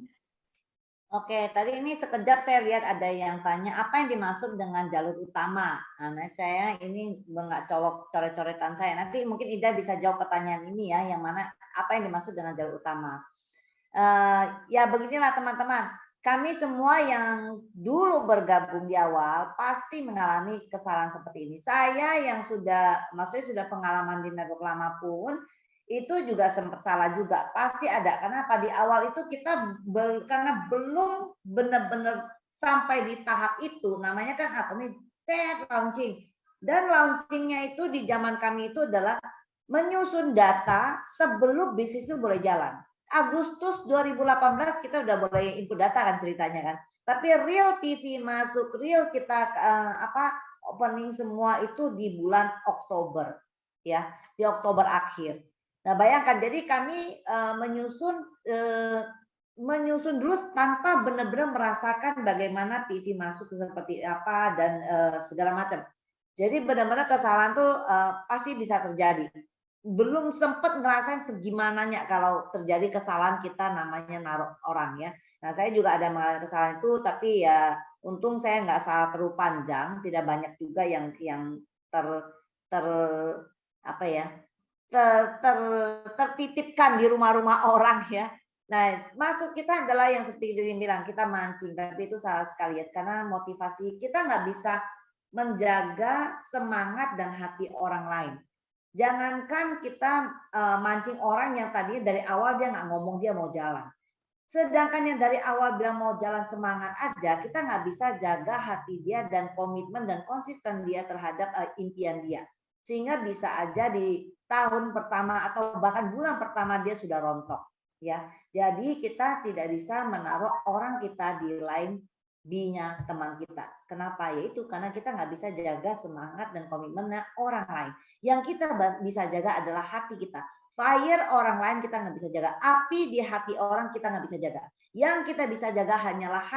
Oke, tadi ini sekejap saya lihat ada yang tanya apa yang dimaksud dengan jalur utama. Nah, saya ini nggak colok coret-coretan saya. Nanti mungkin Ida bisa jawab pertanyaan ini ya, yang mana apa yang dimaksud dengan jalur utama. Ya beginilah teman-teman. Kami semua yang dulu bergabung di awal pasti mengalami kesalahan seperti ini. Saya yang maksudnya sudah pengalaman di network lama pun itu juga sempat salah juga, pasti ada. Kenapa? Di awal itu kita karena belum benar-benar sampai di tahap itu, namanya kan Atomic launching. Dan launchingnya itu di zaman kami itu adalah menyusun data sebelum bisnis itu boleh jalan. Agustus 2018 kita udah boleh input data kan ceritanya kan. Tapi real PV masuk, real kita opening semua itu di bulan Oktober ya, di Oktober akhir. Nah, bayangkan, jadi kami menyusun dulu tanpa benar-benar merasakan bagaimana PV masuk seperti apa dan segala macam. Jadi benar-benar kesalahan tuh pasti bisa terjadi. Belum sempat ngerasain segimananya kalau terjadi kesalahan kita namanya naruh orang ya. Nah, saya juga ada mengalami kesalahan itu, tapi ya untung saya nggak salah terlalu panjang, tidak banyak juga yang tertitipkan di rumah-rumah orang ya. Nah, maksud kita adalah yang seperti Jilin bilang, kita mancing, tapi itu salah sekali ya, karena motivasi kita nggak bisa menjaga semangat dan hati orang lain. Jangankan kita mancing orang yang tadinya dari awal dia nggak ngomong dia mau jalan. Sedangkan yang dari awal bilang mau jalan semangat aja, kita nggak bisa jaga hati dia dan komitmen dan konsisten dia terhadap impian dia. Sehingga bisa aja di tahun pertama atau bahkan bulan pertama dia sudah rontok ya. Jadi kita tidak bisa menaruh orang kita di line B-nya teman kita. Kenapa? Yaitu karena kita nggak bisa jaga semangat dan komitmen orang lain. Yang kita bisa jaga adalah hati kita. Fire orang lain kita nggak bisa jaga. Api di hati orang kita nggak bisa jaga. Yang kita bisa jaga hanyalah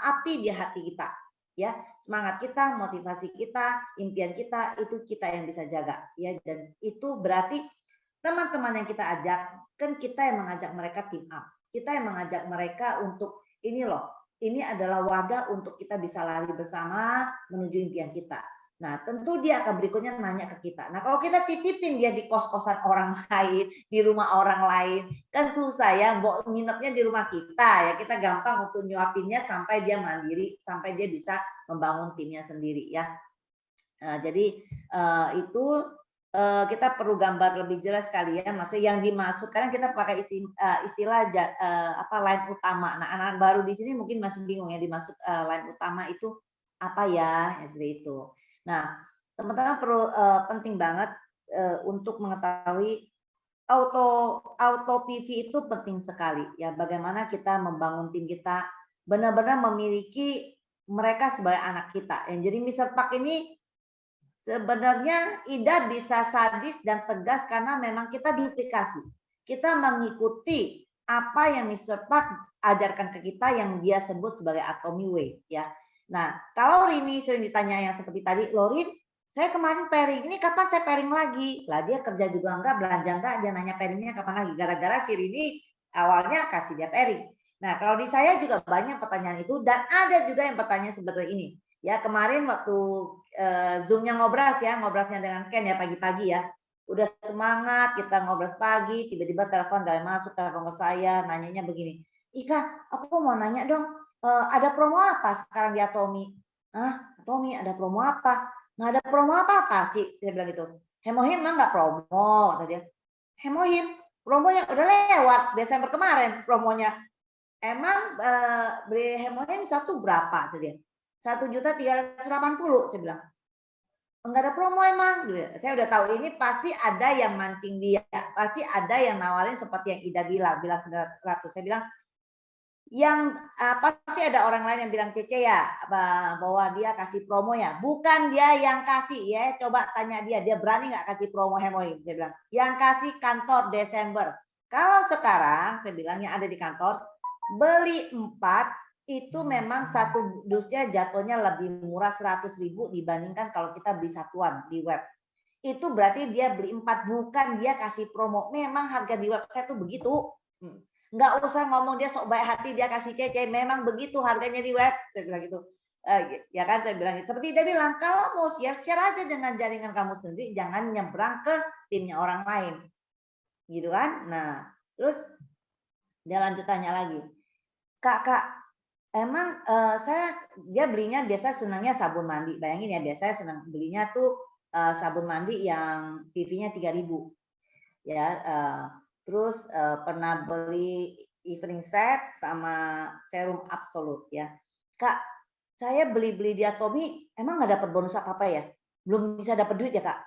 api di hati kita. Ya, semangat kita, motivasi kita, impian kita, itu kita yang bisa jaga ya. Dan itu berarti teman-teman yang kita ajak, kan kita yang mengajak mereka team up, kita yang mengajak mereka untuk ini loh, ini adalah wadah untuk kita bisa lari bersama menuju impian kita. Nah, tentu dia akan berikutnya nanya ke kita. Nah, kalau kita titipin dia di kos-kosan orang lain, di rumah orang lain, kan susah ya, nginepnya di rumah kita ya. Kita gampang untuk nyuapinnya sampai dia mandiri, sampai dia bisa membangun timnya sendiri ya. Jadi itu kita perlu gambar lebih jelas kali ya, maksudnya yang dimasuk. Karena kita pakai istilah line utama. Nah, anak-anak baru di sini mungkin masih bingung ya, dimasuk line utama itu apa ya, seperti itu. Nah, teman-teman perlu penting banget untuk mengetahui auto PV itu penting sekali ya. Bagaimana kita membangun tim kita benar-benar memiliki mereka sebagai anak kita. Yang jadi Mr. Park ini sebenarnya Ida bisa sadis dan tegas karena memang kita duplikasi. Kita mengikuti apa yang Mr. Park ajarkan ke kita yang dia sebut sebagai Atomy Way ya. Nah, kalau Rini sering ditanya yang seperti tadi, Lorin, saya kemarin pairing, ini kapan saya pairing lagi? Lah dia kerja juga enggak, belanja enggak, dia nanya pairingnya kapan lagi. Gara-gara si Rini awalnya kasih dia pairing. Nah, kalau di saya juga banyak pertanyaan itu, dan ada juga yang bertanya seperti ini. Ya, kemarin waktu Zoom-nya ngobrasnya dengan Ken ya pagi-pagi ya. Udah semangat, kita ngobrol pagi, tiba-tiba telepon dari masuk, telepon ke saya, nanyanya begini. Ika, aku mau nanya dong, ada promo apa sekarang di Atomy? Ah, Atomy ada promo apa? Nggak ada promo apa-apa, Ci. Dia bilang gitu. Hemohim mah nggak promo, kata dia. Hemohim, promonya udah lewat Desember kemarin promonya. Emang beli hemohim satu berapa? Kata dia. 1.380.000, saya bilang. Enggak ada promo emang. Saya udah tahu ini pasti ada yang mancing dia. Pasti ada yang nawarin seperti yang Ida bilang 900. Saya bilang, yang pasti ada orang lain yang bilang Cece ya bahwa dia kasih promo ya, bukan dia yang kasih ya. Coba tanya dia berani nggak kasih promo Hemohim? Saya bilang yang kasih kantor Desember. Kalau sekarang saya bilang yang ada di kantor beli 4 itu memang satu dusnya jatuhnya lebih murah 100.000 dibandingkan kalau kita beli satuan di web. Itu berarti dia beli 4, bukan dia kasih promo. Memang harga di website tuh begitu. Nggak usah ngomong dia sok baik hati dia kasih Cece, memang begitu harganya di web. Saya bilang gitu. Ya kan saya bilang gitu. Seperti dia bilang, kalau mau share aja dengan jaringan kamu sendiri, jangan nyebrang ke timnya orang lain. Gitu kan? Nah, terus dia lanjut tanya lagi. Kak, emang dia belinya biasa senangnya sabun mandi. Bayangin ya, biasanya senang belinya tuh sabun mandi yang PV-nya 3.000. Ya, terus pernah beli evening set sama serum absolut ya. Kak, saya beli di Atomy emang nggak dapat bonus apa-apa ya? Belum bisa dapat duit ya Kak?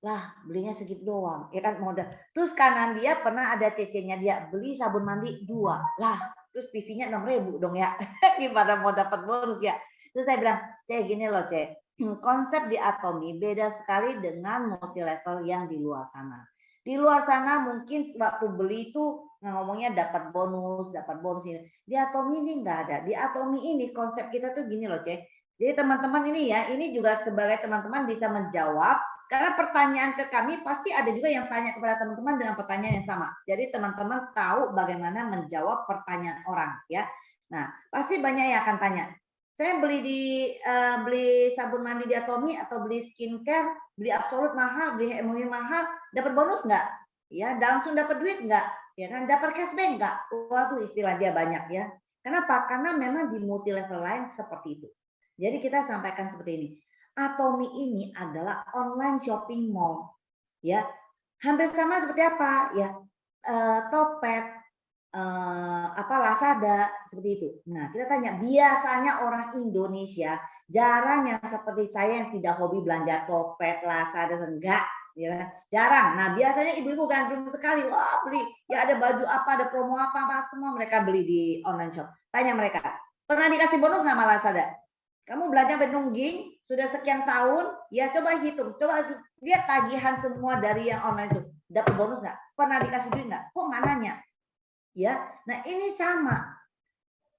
Lah, belinya segitu doang. Ya kan modal. Terus kanan dia pernah ada CC-nya dia beli sabun mandi 2. Lah, terus PV-nya 6.000 dong ya. Gimana mau dapat bonus ya? Terus saya bilang, Cek gini loh Cek. Konsep di Atomy beda sekali dengan multi level yang di luar sana. Di luar sana mungkin waktu beli itu ngomongnya dapat bonus ini. Di Atomy ini enggak ada. Di Atomy ini konsep kita tuh gini loh, Cek. Jadi teman-teman ini ya, ini juga sebagai teman-teman bisa menjawab karena pertanyaan ke kami pasti ada juga yang tanya kepada teman-teman dengan pertanyaan yang sama. Jadi teman-teman tahu bagaimana menjawab pertanyaan orang ya. Nah, pasti banyak yang akan tanya. Saya beli sabun mandi di Atomy atau beli skincare, beli absolut mahal, beli Hemohim mahal, dapat bonus nggak? Ya, langsung dapat duit nggak? Ya kan, dapat cashback nggak? Waduh, istilah dia banyak ya. Kenapa? Karena memang di multi level lain seperti itu. Jadi kita sampaikan seperti ini. Atomy ini adalah online shopping mall. Ya, hampir sama seperti apa? Ya, Topet, Lazada seperti itu. Nah, kita tanya, biasanya orang Indonesia jarang yang seperti saya yang tidak hobi belanja Topet, Lazada, enggak, ya jarang. Nah, biasanya ibu-ibu gandrung sekali, wah beli, ya ada baju apa, ada promo apa semua mereka beli di online shop. Tanya mereka, pernah dikasih bonus nggak sama Lazada? Kamu belanja Benungging sudah sekian tahun, ya coba hitung, coba lihat tagihan semua dari yang online itu, dapat bonus nggak? Pernah dikasih duit nggak? Kok nggak nanya? Ya, nah ini sama,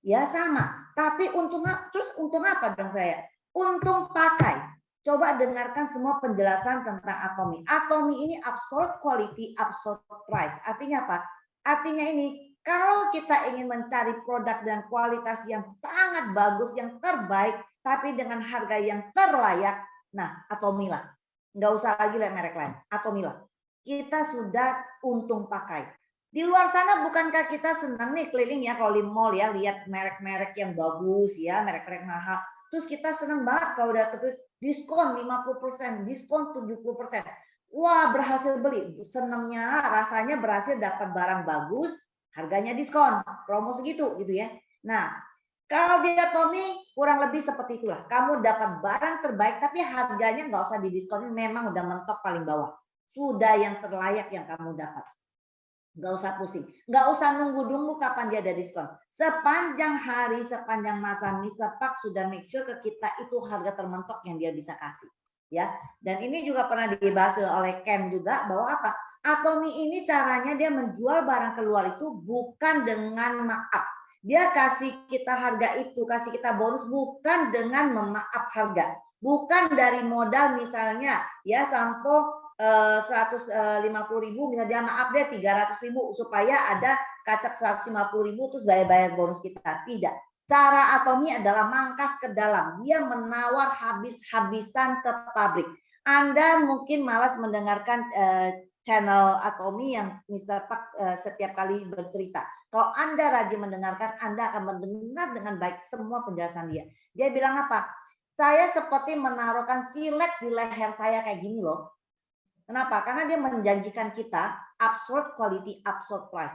ya sama. Tapi untung apa dong saya? Untung pakai. Coba dengarkan semua penjelasan tentang Atomy. Atomy ini absolute quality, absolute price. Artinya apa? Artinya ini, kalau kita ingin mencari produk dan kualitas yang sangat bagus, yang terbaik, tapi dengan harga yang terlayak, Nah, Atomy lah. Nggak usah lagi lihat merek lain. Atomy lah. Kita sudah untung pakai. Di luar sana bukankah kita senang nih keliling ya kalau di mall ya, lihat merek-merek yang bagus ya, merek-merek mahal. Terus kita senang banget kalau udah terus diskon 50%, diskon 70%. Wah, berhasil beli. Senangnya rasanya berhasil dapat barang bagus, harganya diskon, promo segitu gitu ya. Nah, kalau di Atomy kurang lebih seperti itulah. Kamu dapat barang terbaik tapi harganya nggak usah didiskonin, memang udah mentok paling bawah. Sudah yang terlayak yang kamu dapat. Nggak usah pusing, nggak usah nunggu kapan dia ada diskon. Sepanjang hari, sepanjang masa Mr. Park sudah make sure ke kita itu harga termentok yang dia bisa kasih, ya. Dan ini juga pernah dibahas oleh Ken juga bahwa apa? Atomy ini caranya dia menjual barang keluar itu bukan dengan markup. Dia kasih kita harga itu, kasih kita bonus bukan dengan memaaf harga, bukan dari modal misalnya ya sampo 150.000 misalnya dia maaf deh 300.000 supaya ada kacak 150.000 terus bayar bonus kita. Tidak. Cara Atomy adalah mangkas ke dalam. Dia menawar habis-habisan ke pabrik. Anda mungkin malas mendengarkan channel Atomy yang Mr. Park setiap kali bercerita. Kalau Anda rajin mendengarkan, Anda akan mendengar dengan baik semua penjelasan dia. Dia bilang apa? Saya seperti menaruhkan silet di leher saya kayak gini loh. Kenapa? Karena dia menjanjikan kita absurd quality, absurd price.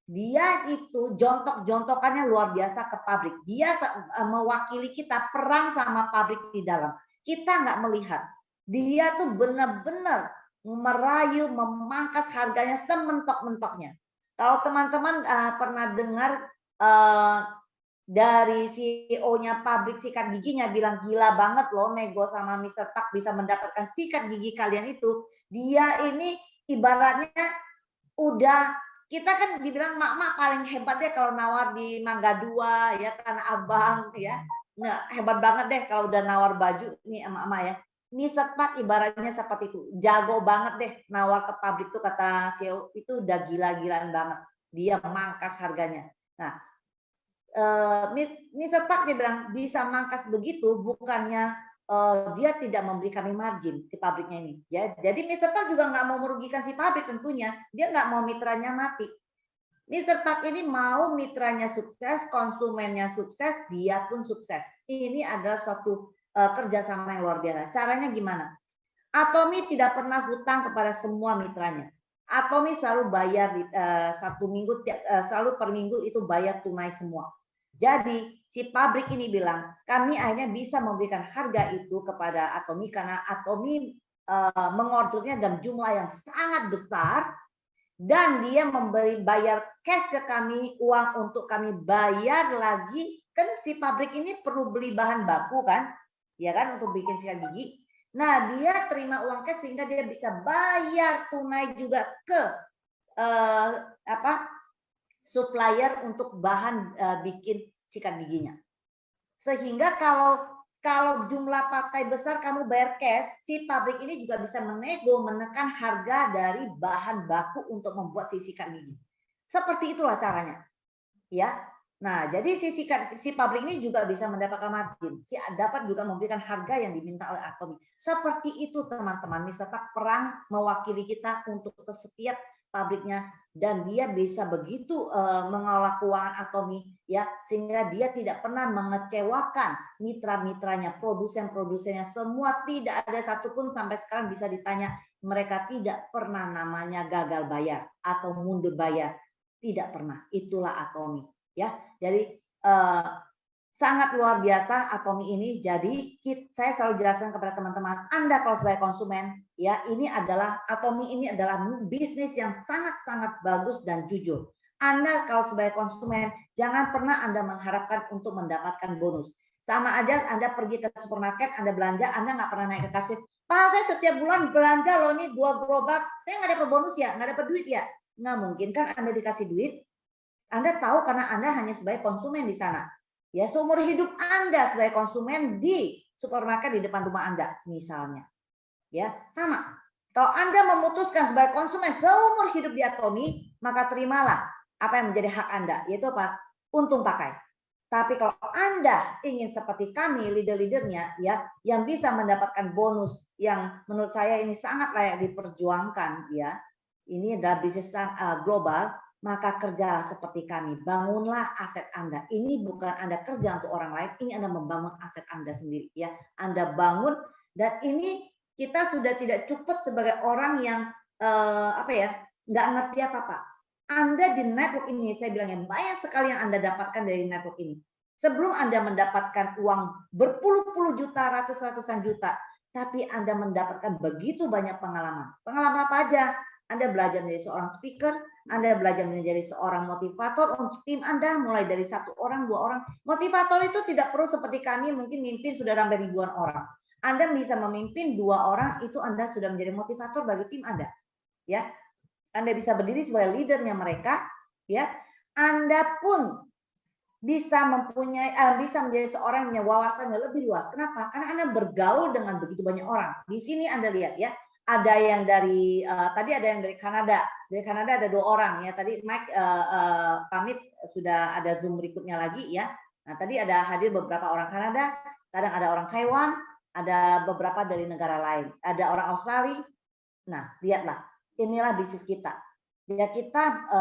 Dia itu jontok-jontokannya luar biasa ke pabrik. Dia mewakili kita perang sama pabrik di dalam. Kita nggak melihat. Dia tuh benar-benar merayu, memangkas harganya sementok-mentoknya. Kalau teman-teman pernah dengar dari CEO-nya pabrik sikat giginya bilang gila banget loh nego sama Mr. Park bisa mendapatkan sikat gigi kalian itu. Dia ini ibaratnya udah, kita kan dibilang mak-mak paling hebat deh kalau nawar di Mangga 2 ya, Tanah Abang ya. Nah, hebat banget deh kalau udah nawar baju nih emak-emak ya. Mr. Park ibaratnya seperti itu. Jago banget deh nawar ke pabrik tuh kata CEO itu udah gila-gilaan banget. Dia mangkas harganya. Nah, Mr. Park dia bilang bisa mangkas begitu bukannya dia tidak memberi kami margin si pabriknya ini. Ya, jadi Mr. Park juga nggak mau merugikan si pabrik tentunya. Dia nggak mau mitranya mati. Mr. Park ini mau mitranya sukses, konsumennya sukses, dia pun sukses. Ini adalah suatu kerjasama yang luar biasa. Caranya gimana? Atomy tidak pernah hutang kepada semua mitranya. Atomy selalu bayar satu minggu, selalu per minggu itu bayar tunai semua. Jadi si pabrik ini bilang, kami akhirnya bisa memberikan harga itu kepada Atomy karena Atomy mengordernya dalam jumlah yang sangat besar dan dia bayar cash ke kami, uang untuk kami bayar lagi. Kan si pabrik ini perlu beli bahan baku kan, ya kan untuk bikin sikat gigi. Nah dia terima uang cash sehingga dia bisa bayar tunai juga ke supplier untuk bahan bikin sikat giginya. Sehingga kalau jumlah partai besar kamu bayar cash, si pabrik ini juga bisa menekan harga dari bahan baku untuk membuat si sikat gigi. Seperti itulah caranya. Ya. Nah, jadi si pabrik ini juga bisa mendapatkan margin. Si dapat juga memberikan harga yang diminta oleh Atomy. Seperti itu teman-teman. Mr. Park perang mewakili kita untuk ke setiap pabriknya dan dia bisa begitu mengolah keuangan Atomy ya sehingga dia tidak pernah mengecewakan mitra-mitranya, produsen-produsennya, semua tidak ada satupun sampai sekarang bisa ditanya mereka tidak pernah namanya gagal bayar atau mundur bayar, tidak pernah. Itulah Atomy ya. Jadi sangat luar biasa Atomy ini. Jadi saya selalu jelaskan kepada teman-teman, Anda kalau sebagai konsumen ya, ini adalah Atomy ini adalah bisnis yang sangat-sangat bagus dan jujur. Anda kalau sebagai konsumen jangan pernah Anda mengharapkan untuk mendapatkan bonus. Sama aja Anda pergi ke supermarket, Anda belanja, Anda nggak pernah naik ke kasir. Pak, saya setiap bulan belanja loh nih 2 gerobak, saya nggak dapat bonus ya, nggak dapat duit ya. Nggak mungkin kan Anda dikasih duit. Anda tahu karena Anda hanya sebagai konsumen di sana. Ya, seumur hidup Anda sebagai konsumen di supermarket di depan rumah Anda misalnya. Ya, sama. Kalau Anda memutuskan sebagai konsumen seumur hidup di Atomy, maka terimalah apa yang menjadi hak Anda, yaitu apa? Untung pakai. Tapi kalau Anda ingin seperti kami, leader-leadernya, ya, yang bisa mendapatkan bonus yang menurut saya ini sangat layak diperjuangkan, ya, ini adalah bisnis global, maka kerjalah seperti kami. Bangunlah aset Anda. Ini bukan Anda kerja untuk orang lain, ini Anda membangun aset Anda sendiri, ya. Anda bangun, dan ini kita sudah tidak cukup sebagai orang yang nggak ngerti apa-apa. Anda di network ini, saya bilangnya banyak sekali yang Anda dapatkan dari network ini. Sebelum Anda mendapatkan uang berpuluh-puluh juta, ratusan juta, tapi Anda mendapatkan begitu banyak pengalaman. Pengalaman apa aja? Anda belajar menjadi seorang speaker, Anda belajar menjadi seorang motivator untuk tim Anda, mulai dari 1 orang, 2 orang. Motivator itu tidak perlu seperti kami, mungkin mimpin sudah sampai ribuan orang. Anda bisa memimpin 2 orang, itu Anda sudah menjadi motivator bagi tim Anda. Ya, Anda bisa berdiri sebagai leadernya mereka, ya. Anda pun bisa bisa menjadi seorang yang wawasan yang lebih luas. Kenapa? Karena Anda bergaul dengan begitu banyak orang. Di sini Anda lihat, ya, ada yang dari tadi ada yang dari Kanada. Dari Kanada ada 2 orang, ya. Tadi Mike pamit, sudah ada Zoom berikutnya lagi, ya. Nah, tadi ada hadir beberapa orang Kanada, kadang ada orang Taiwan, ada beberapa dari negara lain, ada orang Australia. Nah, lihatlah. Inilah bisnis kita. Ya, kita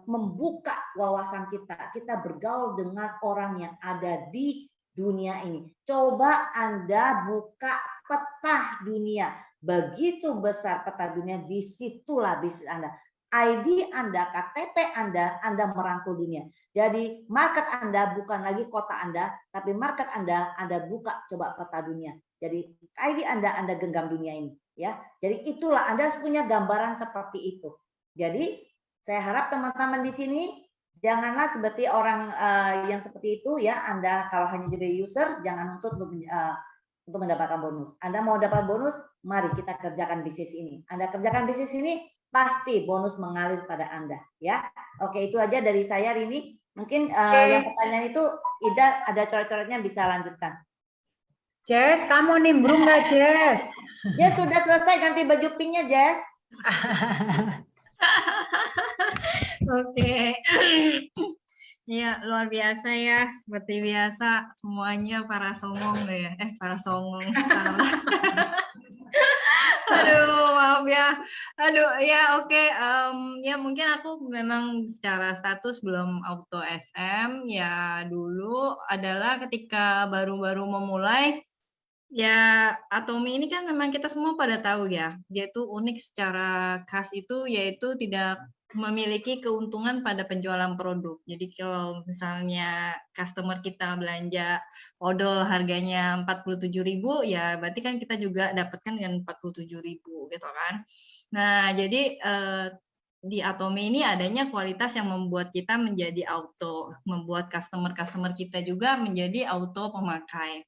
membuka wawasan kita. Kita bergaul dengan orang yang ada di dunia ini. Coba Anda buka peta dunia. Begitu besar peta dunia, disitulah bisnis Anda. ID Anda, KTP Anda merangkul dunia. Jadi market Anda bukan lagi kota Anda, tapi market Anda buka coba peta dunia. Jadi ID Anda genggam dunia ini. Ya, jadi itulah Anda punya gambaran seperti itu. Jadi saya harap teman-teman di sini janganlah seperti orang yang seperti itu, ya. Anda kalau hanya jadi user jangan untuk mendapatkan bonus. Anda mau dapat bonus, mari kita kerjakan bisnis ini. Anda kerjakan bisnis ini, pasti bonus mengalir pada Anda, ya. Oke, itu aja dari saya hari ini. Mungkin yang pertanyaan itu Ida ada coret-coretnya bisa lanjutkan. Jess, kamu nimbrung nggak, Jess? Ya sudah selesai, ganti baju pinknya, Jess. Oke. Ya, luar biasa ya. Seperti biasa, semuanya para songong ya. Para songong. Aduh, maaf ya. Aduh, ya oke. Ya mungkin aku memang secara status belum auto SM. Ya dulu adalah ketika baru-baru memulai. Ya, Atomi ini kan memang kita semua pada tahu ya, dia itu unik secara khas itu yaitu tidak memiliki keuntungan pada penjualan produk. Jadi kalau misalnya customer kita belanja odol harganya 47.000, ya berarti kan kita juga dapatkan dengan 47.000 gitu kan. Nah, jadi di Atomi ini adanya kualitas yang membuat kita menjadi auto, membuat customer-customer kita juga menjadi auto pemakai.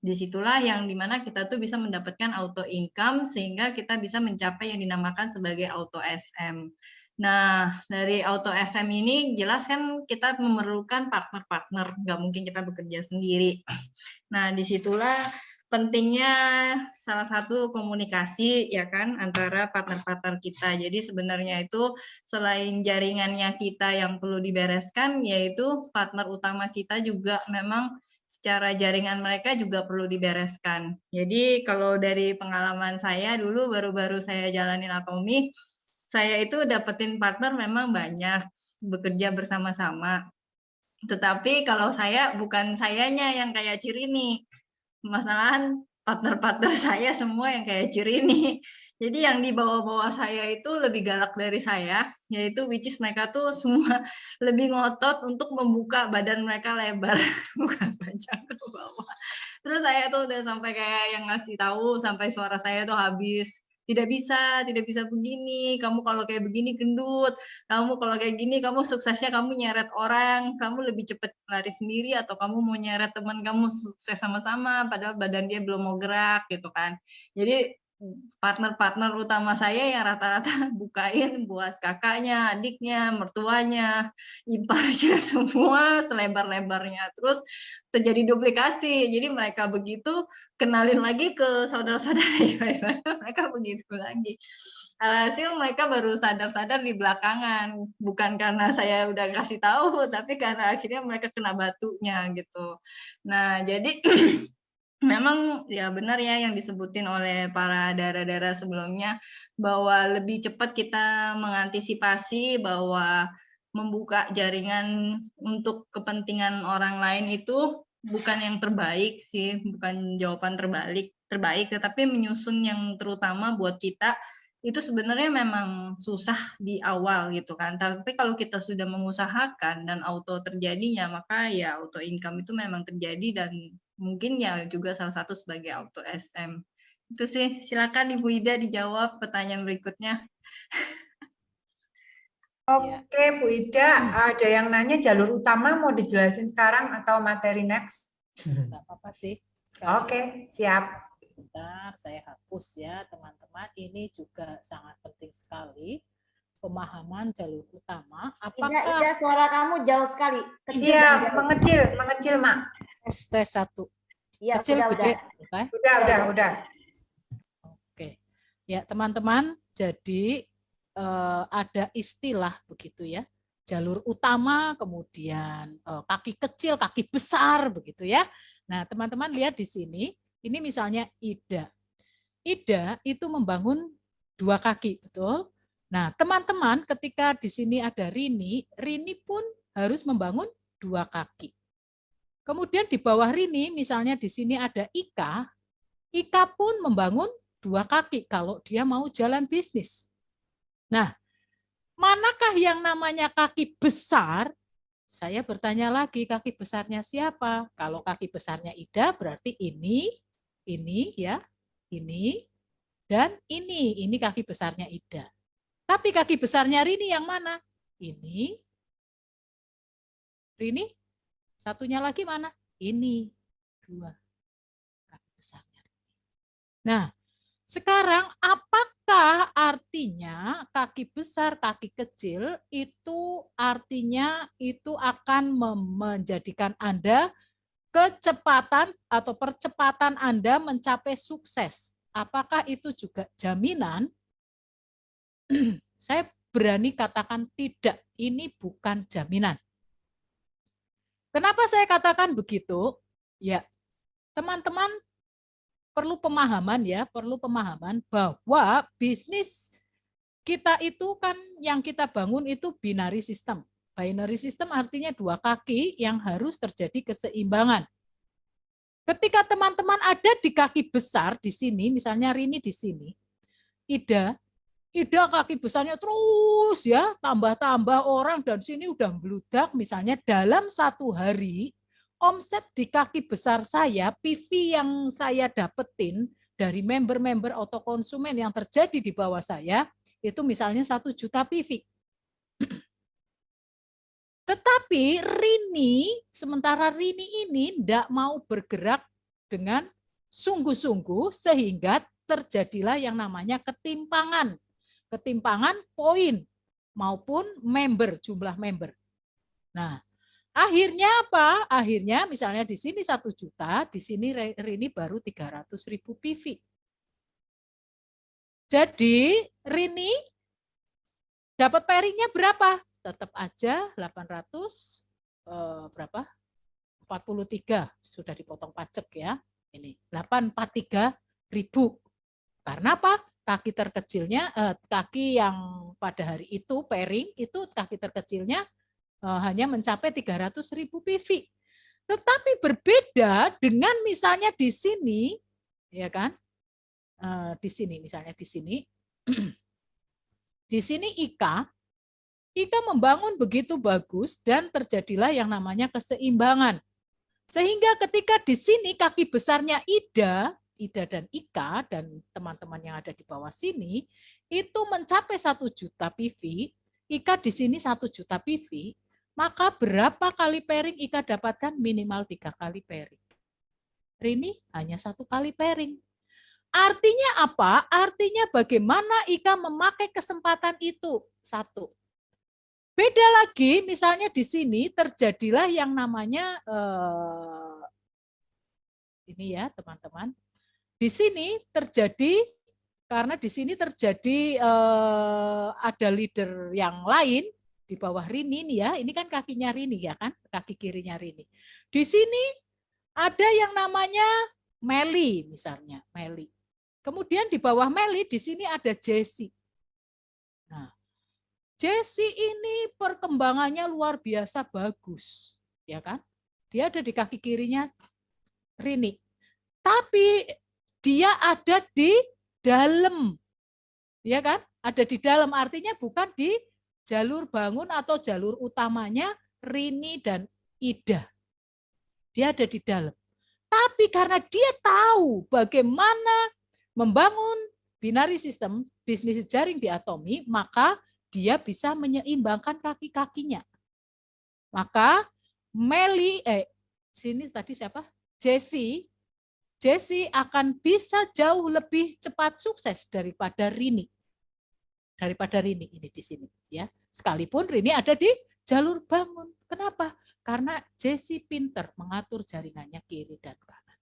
Disitulah yang dimana kita tuh bisa mendapatkan auto income sehingga kita bisa mencapai yang dinamakan sebagai auto SM. Nah, dari auto SM ini jelas kan kita memerlukan partner-partner, nggak mungkin kita bekerja sendiri. Nah, disitulah pentingnya salah satu komunikasi ya kan antara partner-partner kita. Jadi sebenarnya itu selain jaringannya kita yang perlu dibereskan, yaitu partner utama kita juga memang secara jaringan mereka juga perlu dibereskan. Jadi kalau dari pengalaman saya dulu baru-baru saya jalanin Atomi, saya itu dapetin partner memang banyak, bekerja bersama-sama. Tetapi kalau saya bukan sayanya yang kayak Cirini, masalahan partner-partner saya semua yang kayak Cirini. Jadi yang di bawah-bawah saya itu lebih galak dari saya, yaitu which is mereka tuh semua lebih ngotot untuk membuka badan mereka lebar, bukan panjang ke bawah. Terus saya tuh udah sampai kayak yang ngasih tahu sampai suara saya tuh habis. Tidak bisa begini, kamu kalau kayak begini gendut, kamu kalau kayak gini, kamu suksesnya kamu nyeret orang, kamu lebih cepat lari sendiri, atau kamu mau nyeret teman kamu sukses sama-sama, padahal badan dia belum mau gerak, gitu kan. Jadi partner-partner utama saya yang rata-rata bukain buat kakaknya, adiknya, mertuanya, iparnya semua selebar-lebarnya. Terus terjadi duplikasi. Jadi mereka begitu kenalin lagi ke saudara-saudara, mereka begitu lagi. Alhasil mereka baru sadar-sadar di belakangan, bukan karena saya udah kasih tahu, tapi karena akhirnya mereka kena batunya gitu. Nah, jadi memang ya benar ya yang disebutin oleh para daerah-daerah sebelumnya, bahwa lebih cepat kita mengantisipasi bahwa membuka jaringan untuk kepentingan orang lain itu bukan yang terbaik sih, bukan jawaban terbaik, tetapi menyusun yang terutama buat kita itu sebenarnya memang susah di awal gitu kan. Tapi kalau kita sudah mengusahakan dan auto terjadinya, maka ya auto income itu memang terjadi dan mungkin ya juga salah satu sebagai auto SM. Itu sih, silakan Ibu Ida dijawab pertanyaan berikutnya. Oke, Bu Ida, ada yang nanya jalur utama mau dijelasin sekarang atau materi next? Nggak apa-apa sih. Sekarang Oke, siap. sebentar, saya hapus ya teman-teman. Ini juga sangat penting sekali. Pemahaman jalur utama. Apakah Ida, suara kamu jauh sekali. Kecil Iya, dan jauh. mengecil, Mak. ST1 Iya, kecil udah. gede? Oke. Udah. Oke. Ya, teman-teman, jadi ada istilah begitu ya. Jalur utama, kemudian kaki kecil, kaki besar begitu ya. Nah, teman-teman lihat di sini, ini misalnya Ida. Ida itu membangun 2 kaki, betul? Nah, teman-teman ketika di sini ada Rini, Rini pun harus membangun 2 kaki. Kemudian di bawah Rini, misalnya di sini ada Ika, Ika pun membangun 2 kaki kalau dia mau jalan bisnis. Nah, manakah yang namanya kaki besar? Saya bertanya lagi, kaki besarnya siapa? Kalau kaki besarnya Ida, berarti ini ya, ini, dan ini kaki besarnya Ida. Tapi kaki besarnya Rini yang mana? Ini. Rini, satunya lagi mana? Ini. 2. Kaki besarnya. Nah, sekarang apakah artinya kaki besar, kaki kecil itu artinya itu akan menjadikan Anda kecepatan atau percepatan Anda mencapai sukses? Apakah itu juga jaminan? Saya berani katakan tidak, ini bukan jaminan. Kenapa saya katakan begitu? Ya, teman-teman perlu pemahaman ya, perlu pemahaman bahwa bisnis kita itu kan yang kita bangun itu binary system. Binary system artinya 2 kaki yang harus terjadi keseimbangan. Ketika teman-teman ada di kaki besar di sini, misalnya Rini di sini, Ida kaki besarnya terus ya, tambah-tambah orang dan sini udah meludak, misalnya dalam 1 hari, omset di kaki besar saya, PV yang saya dapetin dari member-member atau konsumen yang terjadi di bawah saya, itu misalnya 1 juta PV. Tetapi sementara Rini ini tidak mau bergerak dengan sungguh-sungguh sehingga terjadilah yang namanya ketimpangan poin maupun jumlah member. Nah, akhirnya apa? Akhirnya misalnya di sini 1 juta, di sini Rini baru 300.000 PV. Jadi Rini dapat pairingnya berapa? Tetap aja 800 berapa? 43 sudah dipotong pajak ya. Ini 843.000. Karena apa? Kaki terkecilnya, kaki yang pada hari itu pairing itu kaki terkecilnya hanya mencapai 300.000 PV. Tetapi berbeda dengan misalnya di sini, ya kan? Di sini misalnya di sini, di sini Ika membangun begitu bagus dan terjadilah yang namanya keseimbangan. Sehingga ketika di sini kaki besarnya Ida dan Ika dan teman-teman yang ada di bawah sini itu mencapai 1 juta PV, Ika di sini 1 juta PV, maka berapa kali pairing Ika dapatkan? Minimal 3 kali pairing. Rini hanya 1 kali pairing. Artinya apa? Artinya bagaimana Ika memakai kesempatan itu? 1. Beda lagi, misalnya di sini terjadilah yang namanya ini ya teman-teman. Di sini terjadi karena di sini terjadi ada leader yang lain di bawah Rini nih ya. Ini kan kakinya Rini ya kan, kaki kirinya Rini. Di sini ada yang namanya Meli misalnya, Meli. Kemudian di bawah Meli di sini ada Jessie. Nah, Jessie ini perkembangannya luar biasa bagus, ya kan? Dia ada di kaki kirinya Rini. Tapi dia ada di dalam, ya kan? Ada di dalam, artinya bukan di jalur bangun atau jalur utamanya Rini dan Ida. Dia ada di dalam. Tapi karena dia tahu bagaimana membangun binary system, bisnis jaring di Atomi, maka dia bisa menyeimbangkan kaki-kakinya. Maka Meli, sini tadi siapa? Jessie akan bisa jauh lebih cepat sukses daripada Rini. Daripada Rini ini di sini, ya. Sekalipun Rini ada di jalur bangun. Kenapa? Karena Jessie pinter mengatur jaringannya kiri dan kanan.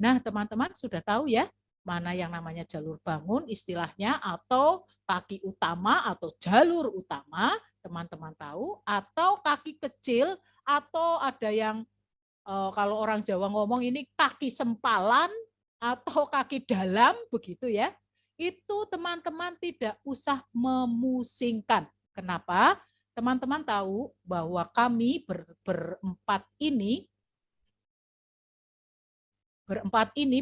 Nah, teman-teman sudah tahu ya, mana yang namanya jalur bangun istilahnya, atau kaki utama atau jalur utama, teman-teman tahu, atau kaki kecil, atau ada yang kalau orang Jawa ngomong ini kaki sempalan atau kaki dalam, begitu ya. Itu teman-teman tidak usah memusingkan. Kenapa? Teman-teman tahu bahwa kami berempat ini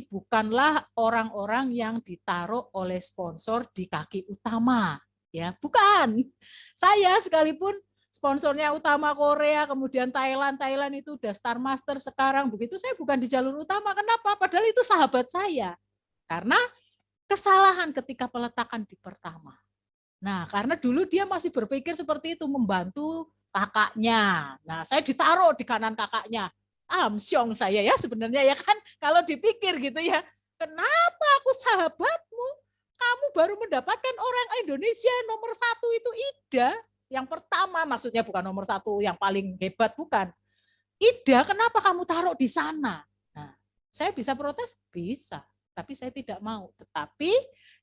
bukanlah orang-orang yang ditaruh oleh sponsor di kaki utama, ya, bukan. Saya sekalipun sponsornya utama Korea, kemudian Thailand itu udah Star Master sekarang, begitu saya bukan di jalur utama. Kenapa? Padahal itu sahabat saya. Karena kesalahan ketika peletakan di pertama. Nah, karena dulu dia masih berpikir seperti itu, membantu kakaknya. Nah, saya ditaruh di kanan kakaknya. Amsyong saya ya sebenarnya ya kan, kalau dipikir gitu ya. Kenapa aku sahabatmu? Kamu baru mendapatkan orang Indonesia nomor 1 itu Ida. Yang pertama, maksudnya bukan nomor 1 yang paling hebat, bukan. Ida, kenapa kamu taruh di sana? Nah, saya bisa protes? Bisa. Tapi saya tidak mau. Tetapi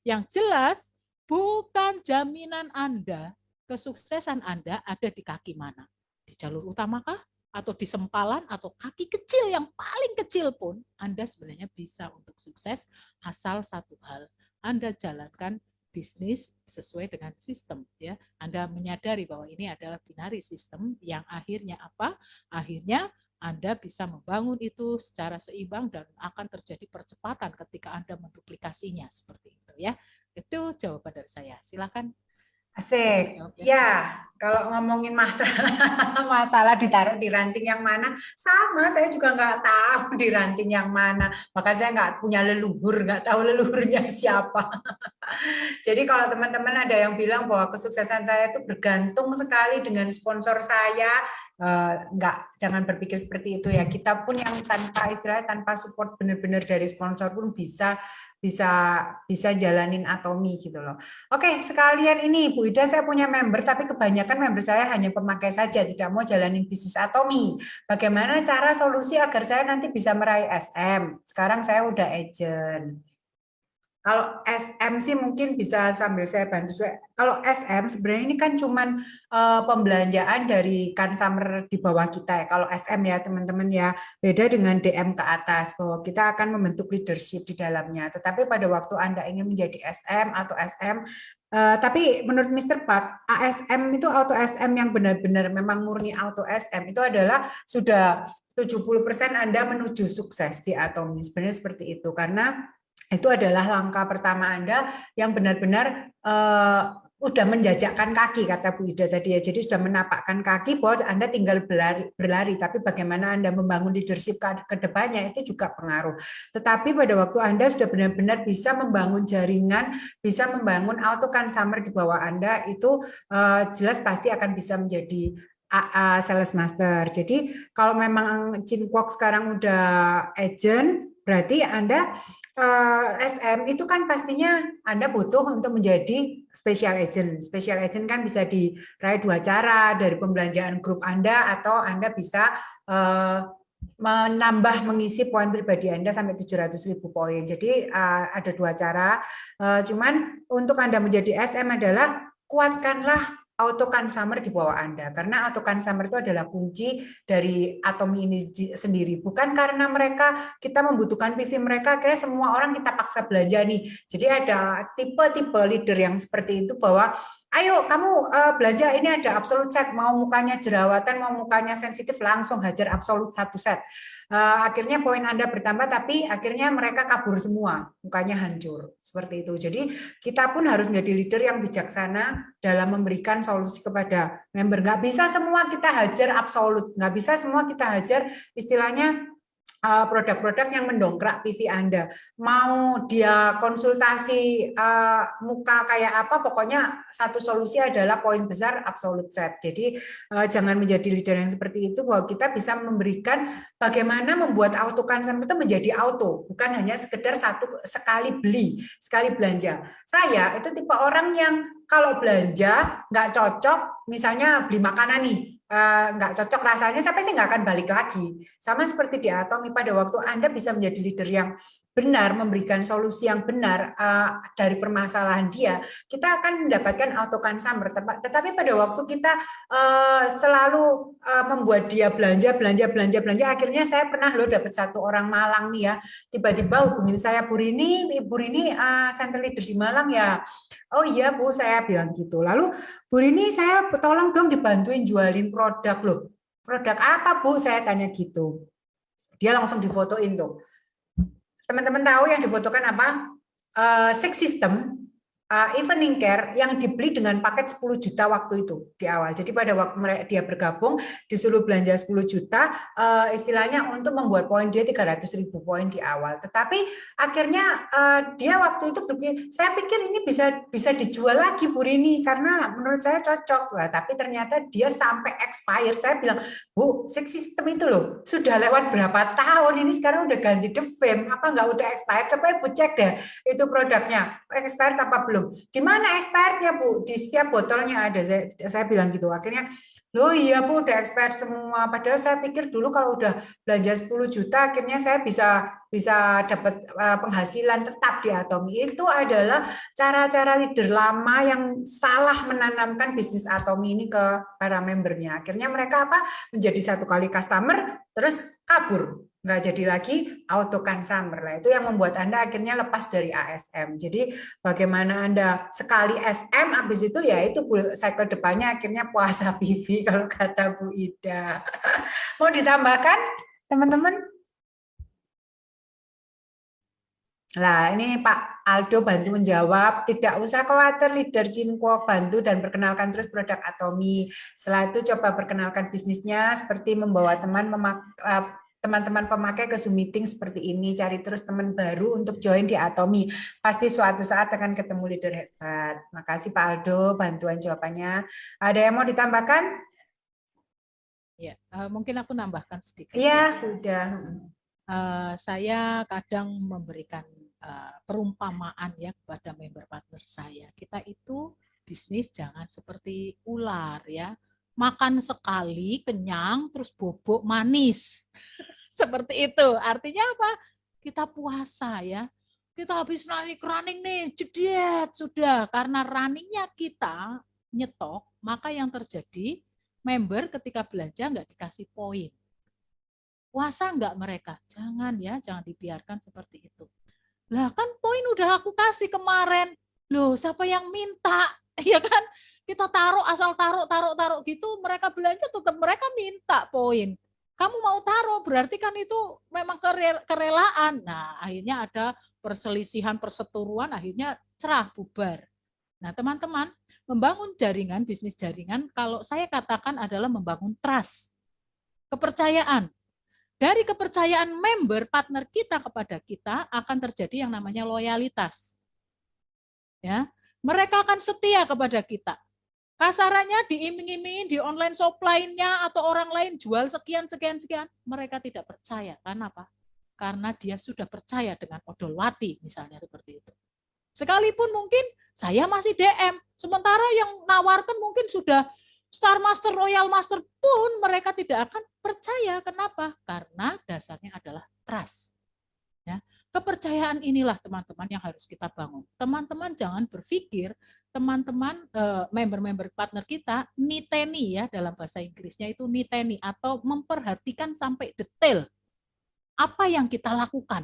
yang jelas, bukan jaminan Anda, kesuksesan Anda ada di kaki mana? Di jalur utamakah? Atau di sempalan? Atau kaki kecil yang paling kecil pun, Anda sebenarnya bisa untuk sukses, asal satu hal, Anda jalankan bisnis sesuai dengan sistem. Ya, Anda menyadari bahwa ini adalah binary system yang akhirnya apa? Akhirnya Anda bisa membangun itu secara seimbang dan akan terjadi percepatan ketika Anda menduplikasinya seperti itu ya. Itu jawaban dari saya. Silakan. Asik. Ya, kalau ngomongin masalah ditaruh di ranting yang mana, sama saya juga nggak tahu di ranting yang mana. Maka saya nggak punya leluhur, nggak tahu leluhurnya siapa. Jadi kalau teman-teman ada yang bilang bahwa kesuksesan saya itu bergantung sekali dengan sponsor saya, jangan berpikir seperti itu ya. Kita pun yang tanpa support benar-benar dari sponsor pun bisa jalanin Atomi gitu loh. Oke, sekalian ini Bu Ida, saya punya member tapi kebanyakan member saya hanya pemakai saja, tidak mau jalanin bisnis Atomi. Bagaimana cara solusi agar saya nanti bisa meraih SM? Sekarang saya udah agent. Kalau SM sih mungkin bisa sambil saya bantu. Kalau SM sebenarnya ini kan cuman pembelanjaan dari customer di bawah kita ya. Kalau SM ya teman-teman ya, beda dengan DM ke atas bahwa kita akan membentuk leadership di dalamnya. Tetapi pada waktu Anda ingin menjadi SM atau SM, tapi menurut Mr. Park, ASM itu auto SM yang benar-benar memang murni auto SM itu adalah sudah 70% Anda menuju sukses di Atomi. Sebenarnya seperti itu karena itu adalah langkah pertama Anda yang benar-benar udah menjajakkan kaki, kata Bu Ida tadi ya. Jadi sudah menapakkan kaki bahwa Anda tinggal berlari, tapi bagaimana Anda membangun leadership ke depannya itu juga pengaruh. Tetapi pada waktu Anda sudah benar-benar bisa membangun jaringan, bisa membangun auto customer di bawah Anda, itu jelas pasti akan bisa menjadi AA Sales Master. Jadi kalau memang Cinquok sekarang udah agent, berarti Anda SM itu kan pastinya Anda butuh untuk menjadi special agent. Special agent kan bisa diraih 2 cara, dari pembelanjaan grup Anda atau Anda bisa menambah mengisi poin pribadi Anda sampai 700.000 poin. Jadi ada 2 cara. Cuman untuk Anda menjadi SM adalah kuatkanlah auto consumer di bawah Anda, karena auto consumer itu adalah kunci dari Atomi ini sendiri. Bukan karena kita membutuhkan PV mereka, akhirnya semua orang kita paksa belanja nih. Jadi ada tipe-tipe leader yang seperti itu, bahwa ayo kamu belanja, ini ada absolute set, mau mukanya jerawatan, mau mukanya sensitif, langsung hajar absolute 1 set. Akhirnya poin Anda bertambah, tapi akhirnya mereka kabur semua, mukanya hancur. Seperti itu. Jadi kita pun harus menjadi leader yang bijaksana dalam memberikan solusi kepada member. Nggak bisa semua kita hajar absolut, nggak bisa semua kita hajar istilahnya produk-produk yang mendongkrak PV Anda. Mau dia konsultasi muka kayak apa, pokoknya satu solusi adalah poin besar absolute set. Jadi jangan menjadi leader yang seperti itu, bahwa kita bisa memberikan bagaimana membuat auto consumption itu menjadi auto, bukan hanya sekedar sekali beli, sekali belanja. Saya itu tipe orang yang kalau belanja nggak cocok, misalnya beli makanan nih, nggak cocok rasanya, sampai sih nggak akan balik lagi. Sama seperti di Atomi, pada waktu Anda bisa menjadi leader yang benar, memberikan solusi yang benar dari permasalahan dia, kita akan mendapatkan auto consumer. Tetapi pada waktu kita selalu membuat dia belanja, akhirnya saya pernah dapat satu orang Malang nih ya, tiba-tiba hubungin saya, Bu Rini, center leader di Malang ya. Oh iya Bu, saya bilang gitu. Lalu Bu Rini, saya tolong dong dibantuin jualin produk loh. Produk apa Bu? Saya tanya gitu. Dia langsung difotoin tuh. Teman-teman tahu yang difotokan apa? Six System, Evening Care yang dibeli dengan paket 10 juta waktu itu di awal. Jadi pada waktu dia bergabung disuruh belanja 10 juta istilahnya untuk membuat poin dia 300.000 poin di awal. Tetapi akhirnya dia waktu itu berpikir, saya pikir ini bisa dijual lagi Bu Rini karena menurut saya cocok. Nah, tapi ternyata dia sampai expired. Saya bilang, Bu, Six System itu loh sudah lewat berapa tahun, ini sekarang udah ganti The Fame, apa nggak udah expired? Coba Ibu cek deh itu produknya expired apa belum. Di mana expirednya Bu? Di setiap botolnya ada. Saya bilang gitu. Akhirnya, loh iya Bu, udah expired semua. Padahal saya pikir dulu kalau udah belanja 10 juta, akhirnya saya bisa dapat penghasilan tetap di Atomi. Itu adalah cara-cara leader lama yang salah menanamkan bisnis Atomi ini ke para membernya. Akhirnya mereka menjadi satu kali customer, terus kabur. Nggak jadi lagi auto consumer lah. Itu yang membuat Anda akhirnya lepas dari ASM. Jadi bagaimana Anda sekali SM, habis itu ya itu cycle depannya akhirnya puasa PV kalau kata Bu Ida. Mau ditambahkan teman-teman? Nah, ini Pak Aldo bantu menjawab. Tidak usah khawatir, leader Cinquok, bantu dan perkenalkan terus produk Atomi. Setelah itu coba perkenalkan bisnisnya seperti membawa teman-teman pemakai ke Zoom meeting seperti ini, cari terus teman baru untuk join di Atomi. Pasti suatu saat akan ketemu leader hebat. Makasih Pak Aldo, bantuan jawabannya. Ada yang mau ditambahkan? Ya, mungkin aku nambahkan sedikit. Iya, sudah. Saya kadang memberikan perumpamaan ya kepada member partner saya. Kita itu bisnis jangan seperti ular ya. Makan sekali kenyang terus bobok manis. Seperti itu. Artinya apa? Kita puasa ya. Kita habis running nih, jedet sudah. Karena runningnya kita nyetok, maka yang terjadi member ketika belanja nggak dikasih poin. Puasa nggak mereka? Jangan ya, jangan dibiarkan seperti itu. Lah kan poin udah aku kasih kemarin. Loh, siapa yang minta? Ya kan? Kita taruh, asal taruh gitu, mereka belanja tetap mereka minta poin. Kamu mau taruh, berarti kan itu memang kerelaan. Nah, akhirnya ada perselisihan, perseteruan, akhirnya cerah, bubar. Nah, teman-teman, membangun jaringan, bisnis jaringan, kalau saya katakan adalah membangun trust, kepercayaan. Dari kepercayaan member, partner kita kepada kita akan terjadi yang namanya loyalitas. Ya, mereka akan setia kepada kita. Kasarannya diiming-imingin di online shop lainnya atau orang lain jual sekian, mereka tidak percaya. Karena apa? Karena dia sudah percaya dengan odolwati, misalnya seperti itu. Sekalipun mungkin saya masih DM, sementara yang nawarkan mungkin sudah Star Master, Royal Master pun mereka tidak akan percaya. Kenapa? Karena dasarnya adalah trust. Ya. Kepercayaan inilah teman-teman yang harus kita bangun. Teman-teman jangan berpikir teman-teman member-member partner kita niteni ya, dalam bahasa Inggrisnya itu niteni atau memperhatikan sampai detail apa yang kita lakukan.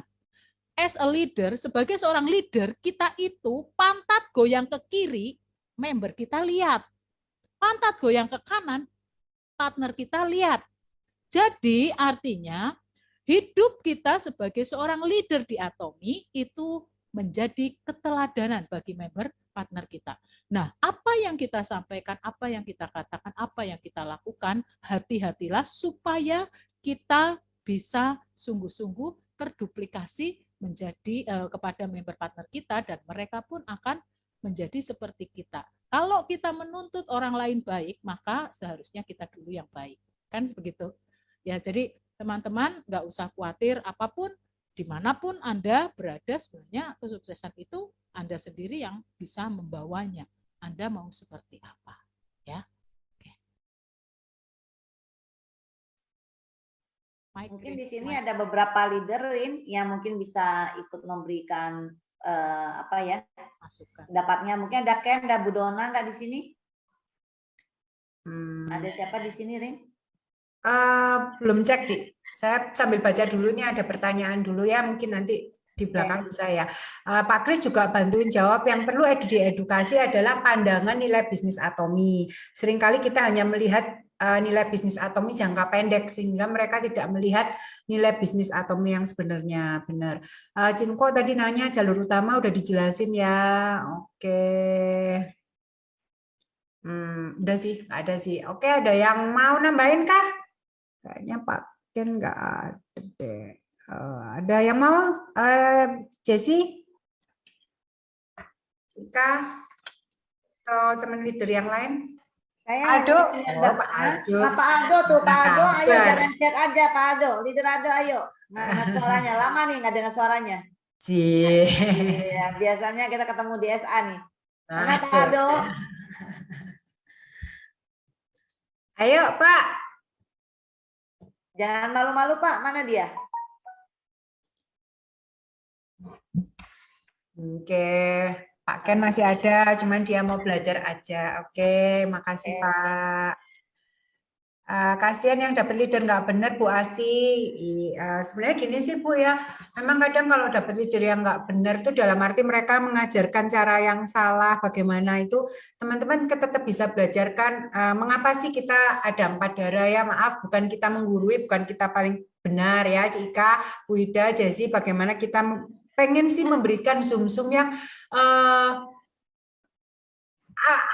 As a leader, sebagai seorang leader, kita itu pantat goyang ke kiri, member kita lihat. Pantat goyang ke kanan, partner kita lihat. Jadi artinya hidup kita sebagai seorang leader di Atomi itu menjadi keteladanan bagi member partner kita. Nah, apa yang kita sampaikan, apa yang kita katakan, apa yang kita lakukan, hati-hatilah supaya kita bisa sungguh-sungguh terduplikasi menjadi kepada member partner kita dan mereka pun akan menjadi seperti kita. Kalau kita menuntut orang lain baik, maka seharusnya kita dulu yang baik. Kan begitu? Ya, jadi teman-teman nggak usah khawatir apapun, dimanapun Anda berada, sebenarnya kesuksesan itu Anda sendiri yang bisa membawanya. Anda mau seperti apa? Ya. Oke. Mungkin di sini ada beberapa leader yang mungkin bisa ikut memberikan masukan. Pendapatnya. Mungkin ada Ken, ada Bu Dona nggak di sini? Ada siapa di sini, Rin? Belum cek, Cik. Saya sambil baca dulu, ini ada pertanyaan dulu ya, mungkin nanti di belakang bisa ya. Pak Kris juga bantuin jawab, yang perlu diedukasi adalah pandangan nilai bisnis Atomi. Seringkali kita hanya melihat nilai bisnis Atomi jangka pendek, sehingga mereka tidak melihat nilai bisnis Atomi yang sebenarnya. Benar. Cinko tadi nanya jalur utama udah dijelasin ya. Oke. Udah sih, nggak ada sih. Oke, ada yang mau nambahin kah? Kayaknya Pak Ken nggak ada deh. Ada yang mau? Jesse? Cika? Atau teman leader yang lain? Aldo? Pak Aldo. Pak Aldo tuh, Pak Aldo, ayo jangan chat aja Pak Aldo, leader Aldo, ayo. Nah, suaranya lama nih nggak dengar suaranya. Iya, biasanya kita ketemu di SA nih. Mana Pak Aldo? Ayo Pak. Jangan malu-malu Pak, mana dia? Oke, Pak Ken masih ada, cuman dia mau belajar aja. Oke, makasih Pak. Kasihan yang dapat leader nggak benar Bu Asti. Sebenarnya gini sih Bu ya, memang kadang kalau dapat leader yang nggak benar itu dalam arti mereka mengajarkan cara yang salah, bagaimana itu teman-teman tetap bisa belajarkan mengapa sih kita ada 4 darah ya, maaf bukan kita menggurui, bukan kita paling benar ya Cika, Bu Ida, Jesse, bagaimana kita pengen sih memberikan zoom-zoom yang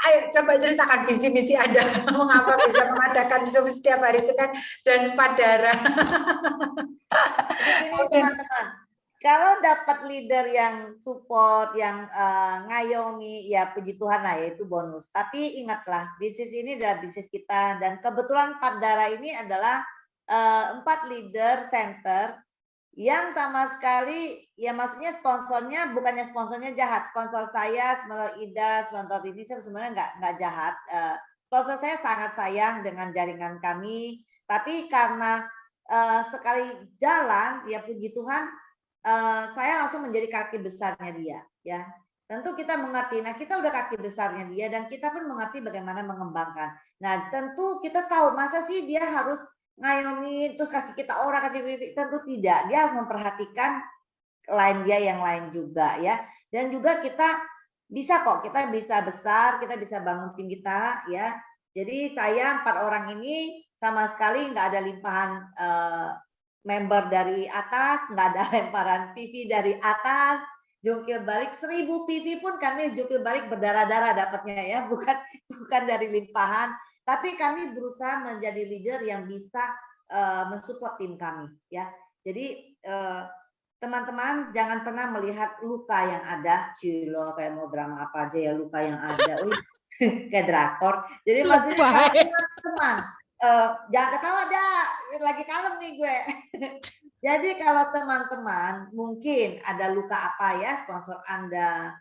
ayo coba ceritakan visi misi Anda, mengapa bisa mengadakan Zoom setiap hari Senin dan 4 darah. Teman-teman, kalau dapat leader yang support, yang ngayomi, ya puji Tuhan lah, ya itu bonus. Tapi ingatlah, bisnis ini adalah bisnis kita, dan kebetulan 4 darah ini adalah 4 leader center yang sama sekali, ya maksudnya sponsornya bukannya sponsornya jahat. Sponsor saya, sponsor Ida, sponsor ini sebenarnya nggak jahat. Sponsor saya sangat sayang dengan jaringan kami, tapi karena sekali jalan, ya puji Tuhan, saya langsung menjadi kaki besarnya dia. Ya, tentu kita mengerti. Nah, kita udah kaki besarnya dia, dan kita pun mengerti bagaimana mengembangkan. Nah, tentu kita tahu masa sih dia harus ngayomi terus kasih kita orang, kasih tentu tidak. Dia harus memperhatikan lain dia yang lain juga ya. Dan juga kita bisa kok, kita bisa besar, kita bisa bangun tim kita ya. Jadi saya 4 orang ini sama sekali nggak ada limpahan member dari atas, nggak ada lemparan PV dari atas, jungkir balik 1000 PV pun kami jungkir balik berdarah-darah dapatnya ya, bukan dari limpahan. Tapi kami berusaha menjadi leader yang bisa mensupport tim kami ya. Jadi teman-teman jangan pernah melihat luka yang ada, cilo kayak mau drama apa aja ya luka yang ada, kayak drakor. Jadi maksudnya teman-teman jangan ketawa dah, lagi kalem nih gue. Jadi kalau teman-teman mungkin ada luka apa ya, sponsor Anda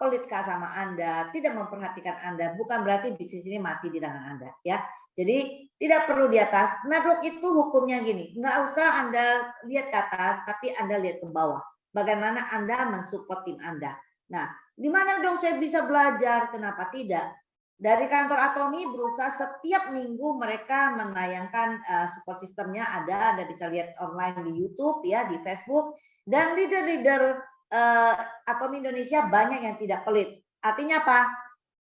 pelit sama Anda, tidak memperhatikan Anda, bukan berarti bisnis ini mati di tangan Anda, ya. Jadi tidak perlu di atas. Network itu hukumnya gini, nggak usah Anda lihat ke atas, tapi Anda lihat ke bawah. Bagaimana Anda mensupport tim Anda. Nah, di mana dong saya bisa belajar? Kenapa tidak? Dari kantor Atomi berusaha setiap minggu mereka menayangkan support sistemnya ada. Anda bisa lihat online di YouTube, ya, di Facebook, dan leader-leader Atomi Indonesia banyak yang tidak pelit. Artinya apa?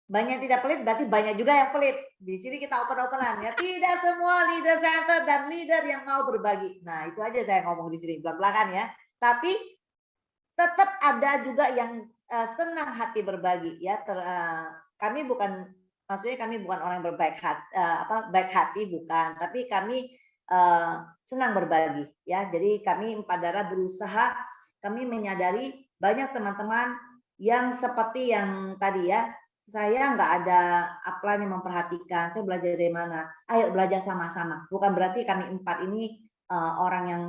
Banyak yang tidak pelit berarti banyak juga yang pelit. Di sini kita open-openan, ya. Tidak semua leader center dan leader yang mau berbagi. Nah, itu aja saya ngomong di sini belak-belakan, ya. Tapi tetap ada juga yang senang hati berbagi, ya. Kami bukan, maksudnya kami bukan orang yang berbaik hati, baik hati bukan, tapi kami senang berbagi, ya. Jadi kami Empat Darah berusaha. Kami menyadari banyak teman-teman yang seperti yang tadi, ya, saya nggak ada upline yang memperhatikan, saya belajar dari mana? Ayo belajar sama-sama. Bukan berarti kami empat ini orang yang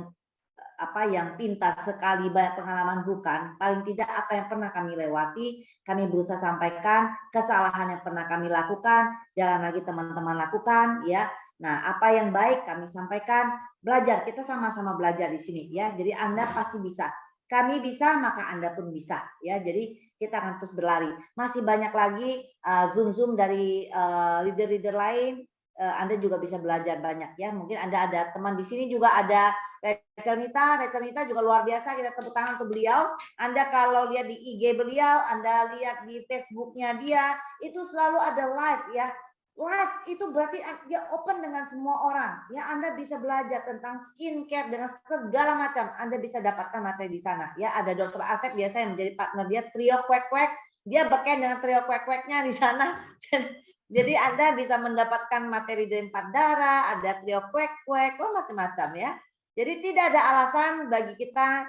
yang pintar sekali, banyak pengalaman, bukan. Paling tidak apa yang pernah kami lewati, kami berusaha sampaikan. Kesalahan yang pernah kami lakukan, jangan lagi teman-teman lakukan, ya. Nah, apa yang baik kami sampaikan. Belajar, kita sama-sama belajar di sini, ya. Jadi Anda pasti bisa. Kami bisa, maka Anda pun bisa, ya. Jadi kita akan terus berlari. Masih banyak lagi Zoom dari leader-leader lain. Anda juga bisa belajar banyak, ya. Mungkin Anda ada teman di sini juga ada Rachel Nita juga luar biasa. Kita tepuk tangan untuk beliau. Anda kalau lihat di IG beliau, Anda lihat di Facebooknya dia, itu selalu ada live, ya. Live itu berarti dia open dengan semua orang, ya. Anda bisa belajar tentang skincare dengan segala macam. Anda bisa dapatkan materi di sana, ya. Ada Dr. Asep biasa yang menjadi partner dia, trio kwek-kwek, dia beken dengan trio kwek-kweknya di sana. Jadi Anda bisa mendapatkan materi dari Empat Darah, ada trio kwek-kwek, macam-macam, ya. Jadi tidak ada alasan bagi kita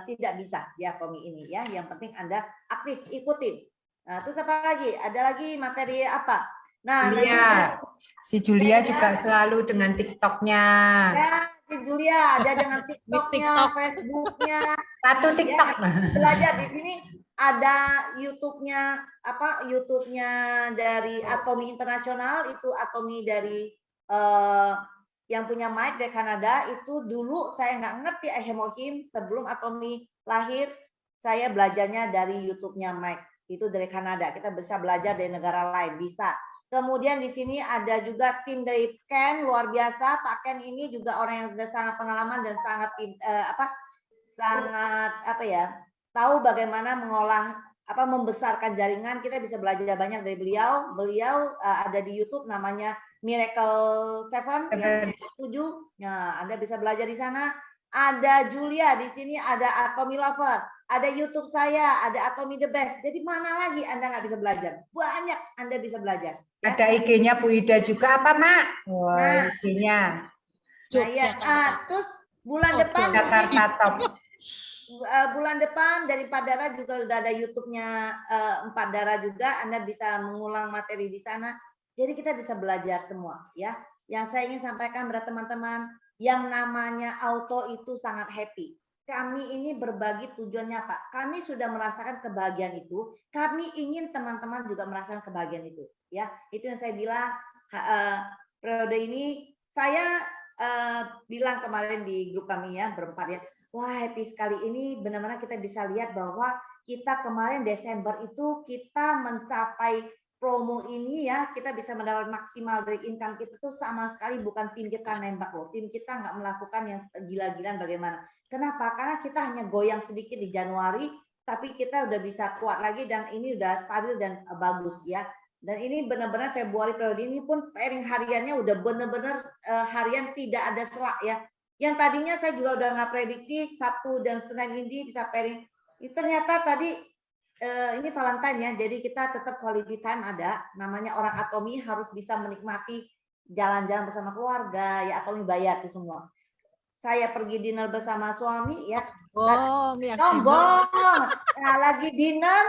tidak bisa di Atomi ini, ya. Yang penting Anda aktif, ikutin. Nah, terus apa lagi? Ada lagi materi apa? Nah, Julia. Si Julia juga selalu dengan TikTok-nya. Ya, si Julia ada dengan TikTok-nya, Facebook-nya. Satu TikTok. Ya, belajar di sini ada YouTube-nya, YouTube-nya dari Atomi Internasional, itu Atomi dari yang punya Mike dari Kanada. Itu dulu saya nggak ngerti Hemokim sebelum Atomi lahir, saya belajarnya dari YouTube-nya Mike. Itu dari Kanada. Kita bisa belajar dari negara lain, bisa. Kemudian di sini ada juga tim dari Ken, luar biasa. Pak Ken ini juga orang yang sudah sangat pengalaman dan sangat tahu bagaimana mengolah, membesarkan jaringan. Kita bisa belajar banyak dari beliau. Beliau ada di YouTube namanya Miracle 7, yang 7. Nah, Anda bisa belajar di sana. Ada Julia di sini, ada Atomi Lover, ada YouTube saya, ada Atomi The Best. Jadi mana lagi Anda nggak bisa belajar? Banyak Anda bisa belajar. Ya? Ada IG-nya Bu Ida juga apa, Mak? Wah, IG-nya. Nah, ya. Terus bulan depan Jakarta Top. Bulan depan dari Empat Darah juga udah ada YouTube-nya Empat Darah juga. Anda bisa mengulang materi di sana. Jadi kita bisa belajar semua, ya. Yang saya ingin sampaikan kepada teman-teman, yang namanya auto itu sangat happy. Kami ini berbagi tujuannya apa? Kami sudah merasakan kebahagiaan itu. Kami ingin teman-teman juga merasakan kebahagiaan itu. Ya, itu yang saya bilang. Periode ini saya bilang kemarin di grup kami, ya, berempat, ya. Wah, happy sekali ini. Benar-benar kita bisa lihat bahwa kita kemarin Desember itu kita mencapai promo ini, ya, kita bisa mendapat maksimal dari income kita tuh sama sekali bukan tim kita nembak loh. Tim kita nggak melakukan yang gila-gilaan bagaimana. Kenapa? Karena kita hanya goyang sedikit di Januari, tapi kita udah bisa kuat lagi dan ini udah stabil dan bagus, ya. Dan ini benar-benar Februari periode ini pun pairing hariannya udah benar-benar harian tidak ada selak, ya. Yang tadinya saya juga udah nggak prediksi Sabtu dan Senin ini bisa pairing. Ternyata tadi ini Valentine, ya, jadi kita tetap quality time ada. Namanya orang Atomi harus bisa menikmati jalan-jalan bersama keluarga, ya. Atomi bayar itu semua. Saya pergi dinner bersama suami, ya. Sombong. Nah, lagi dinner,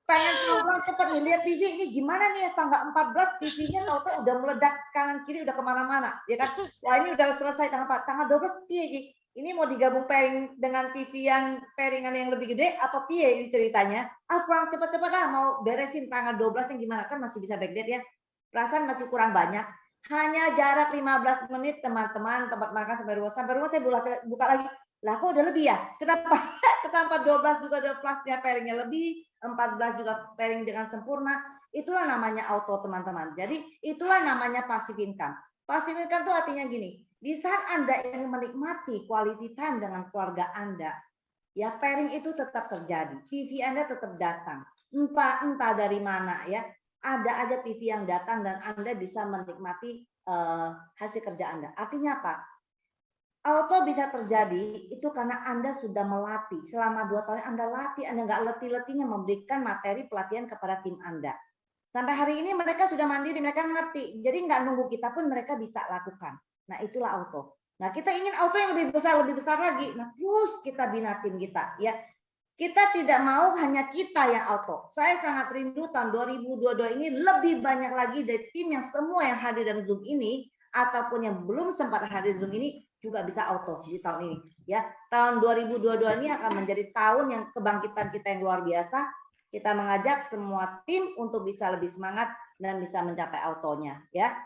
pengen ngobrol cepet nih, lihat TV ini gimana nih tanggal 14 TV-nya tahu-tahu udah meledak kanan kiri udah kemana-mana, ya kan? Wah, ini udah selesai tanggal 4, tanggal 12 piye, Ini mau digabung pairing dengan TV yang pairingan yang lebih gede apa piye ini ceritanya? Pulang cepet-cepet mau beresin tanggal 12 yang gimana kan masih bisa backdate ya. Perasaan masih kurang banyak. Hanya jarak 15 menit teman-teman tempat makan sampai rumah saya buka lagi. Lah kok udah lebih ya? Kenapa 12 juga ada plusnya pairingnya lebih, 14 juga pairing dengan sempurna. Itulah namanya auto teman-teman. Jadi itulah namanya passive income. Passive income itu artinya gini, di saat Anda ingin menikmati quality time dengan keluarga Anda, ya pairing itu tetap terjadi. PV Anda tetap datang. Entah dari mana ya. Ada aja PV yang datang dan Anda bisa menikmati hasil kerja Anda. Artinya apa? Auto bisa terjadi itu karena Anda sudah melatih. Selama 2 tahun Anda latih, Anda nggak letih-letihnya memberikan materi pelatihan kepada tim Anda. Sampai hari ini mereka sudah mandiri, mereka ngerti. Jadi nggak nunggu kita pun mereka bisa lakukan. Nah itulah auto. Nah kita ingin auto yang lebih besar lagi. Nah terus kita bina tim kita. Ya kita tidak mau hanya kita yang auto. Saya sangat rindu tahun 2022 ini lebih banyak lagi dari tim yang semua yang hadir dalam Zoom ini ataupun yang belum sempat hadir Zoom ini juga bisa auto di tahun ini. Ya tahun 2022 ini akan menjadi tahun yang kebangkitan kita yang luar biasa. Kita mengajak semua tim untuk bisa lebih semangat dan bisa mencapai autonya. Ya,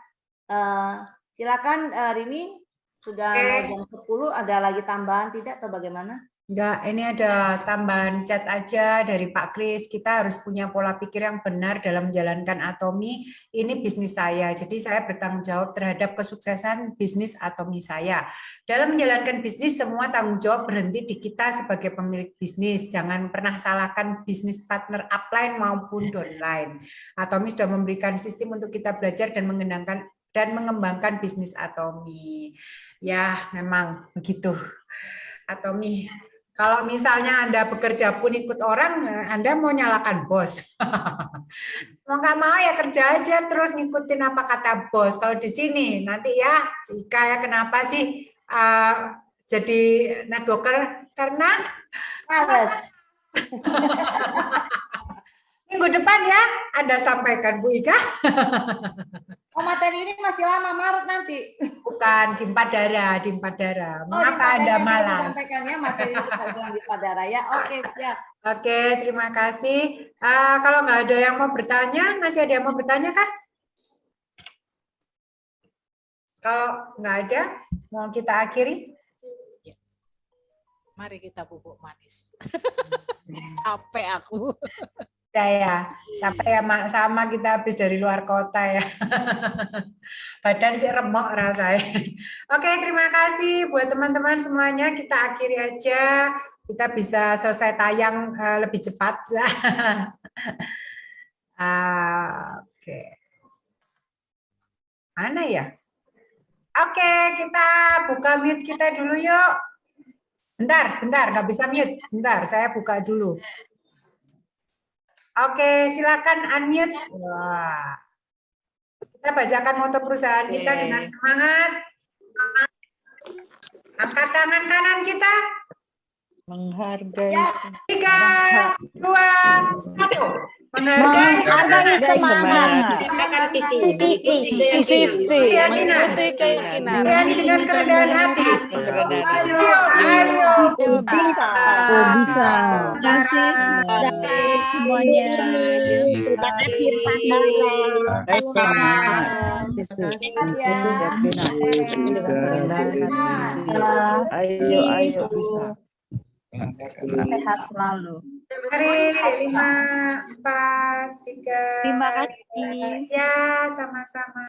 silakan Rini, sudah mau jam 10, ada lagi tambahan tidak atau bagaimana? Enggak, ini ada tambahan chat aja dari Pak Kris. Kita harus punya pola pikir yang benar dalam menjalankan Atomi. Ini bisnis saya, jadi saya bertanggung jawab terhadap kesuksesan bisnis Atomi saya. Dalam menjalankan bisnis, semua tanggung jawab berhenti di kita sebagai pemilik bisnis. Jangan pernah salahkan bisnis partner upline maupun downline. Atomi sudah memberikan sistem untuk kita belajar dan mengembangkan bisnis Atomi. Ya, memang begitu. Atomi. Kalau misalnya Anda bekerja pun ikut orang, Anda mau nyalakan bos. Mau nggak mau ya kerja aja terus ngikutin apa kata bos. Kalau di sini nanti ya, Ika ya kenapa sih jadi networker? Karena males. Minggu depan ya Anda sampaikan Bu Ika. Oh materi ini masih lama, Maret nanti. Bukan, di Padara. Mengapa Anda malas? Sampaikan ya materi kita bilang di Padara ya. Oke, siap. Oke, terima kasih. Kalau nggak ada yang mau bertanya, masih ada yang mau bertanya kah? Kalau nggak ada, mau kita akhiri? Mari kita bubuk manis. Capek aku. Ya, capek ya Mak, sama kita habis dari luar kota ya. Badan sih remuk rasanya. Oke, terima kasih buat teman-teman semuanya. Kita akhiri aja. Kita bisa selesai tayang lebih cepat. Oke. Mana ya? Oke, kita buka mute kita dulu yuk. Bentar, nggak bisa mute. Bentar, saya buka dulu. Oke, silakan unmute. Wah. Kita bacakan moto perusahaan kita dengan semangat. Angkat tangan kanan kita. Menghargai. 3, 2, 1. Menghargai semangat. Keyakinan. Berani dengan kerendahan hati. Ayo. Bisa. Kasih semuanya. Ayo bisa. Sehat selalu. Mari 5, 4, 3. Terima kasih. Ya, sama-sama.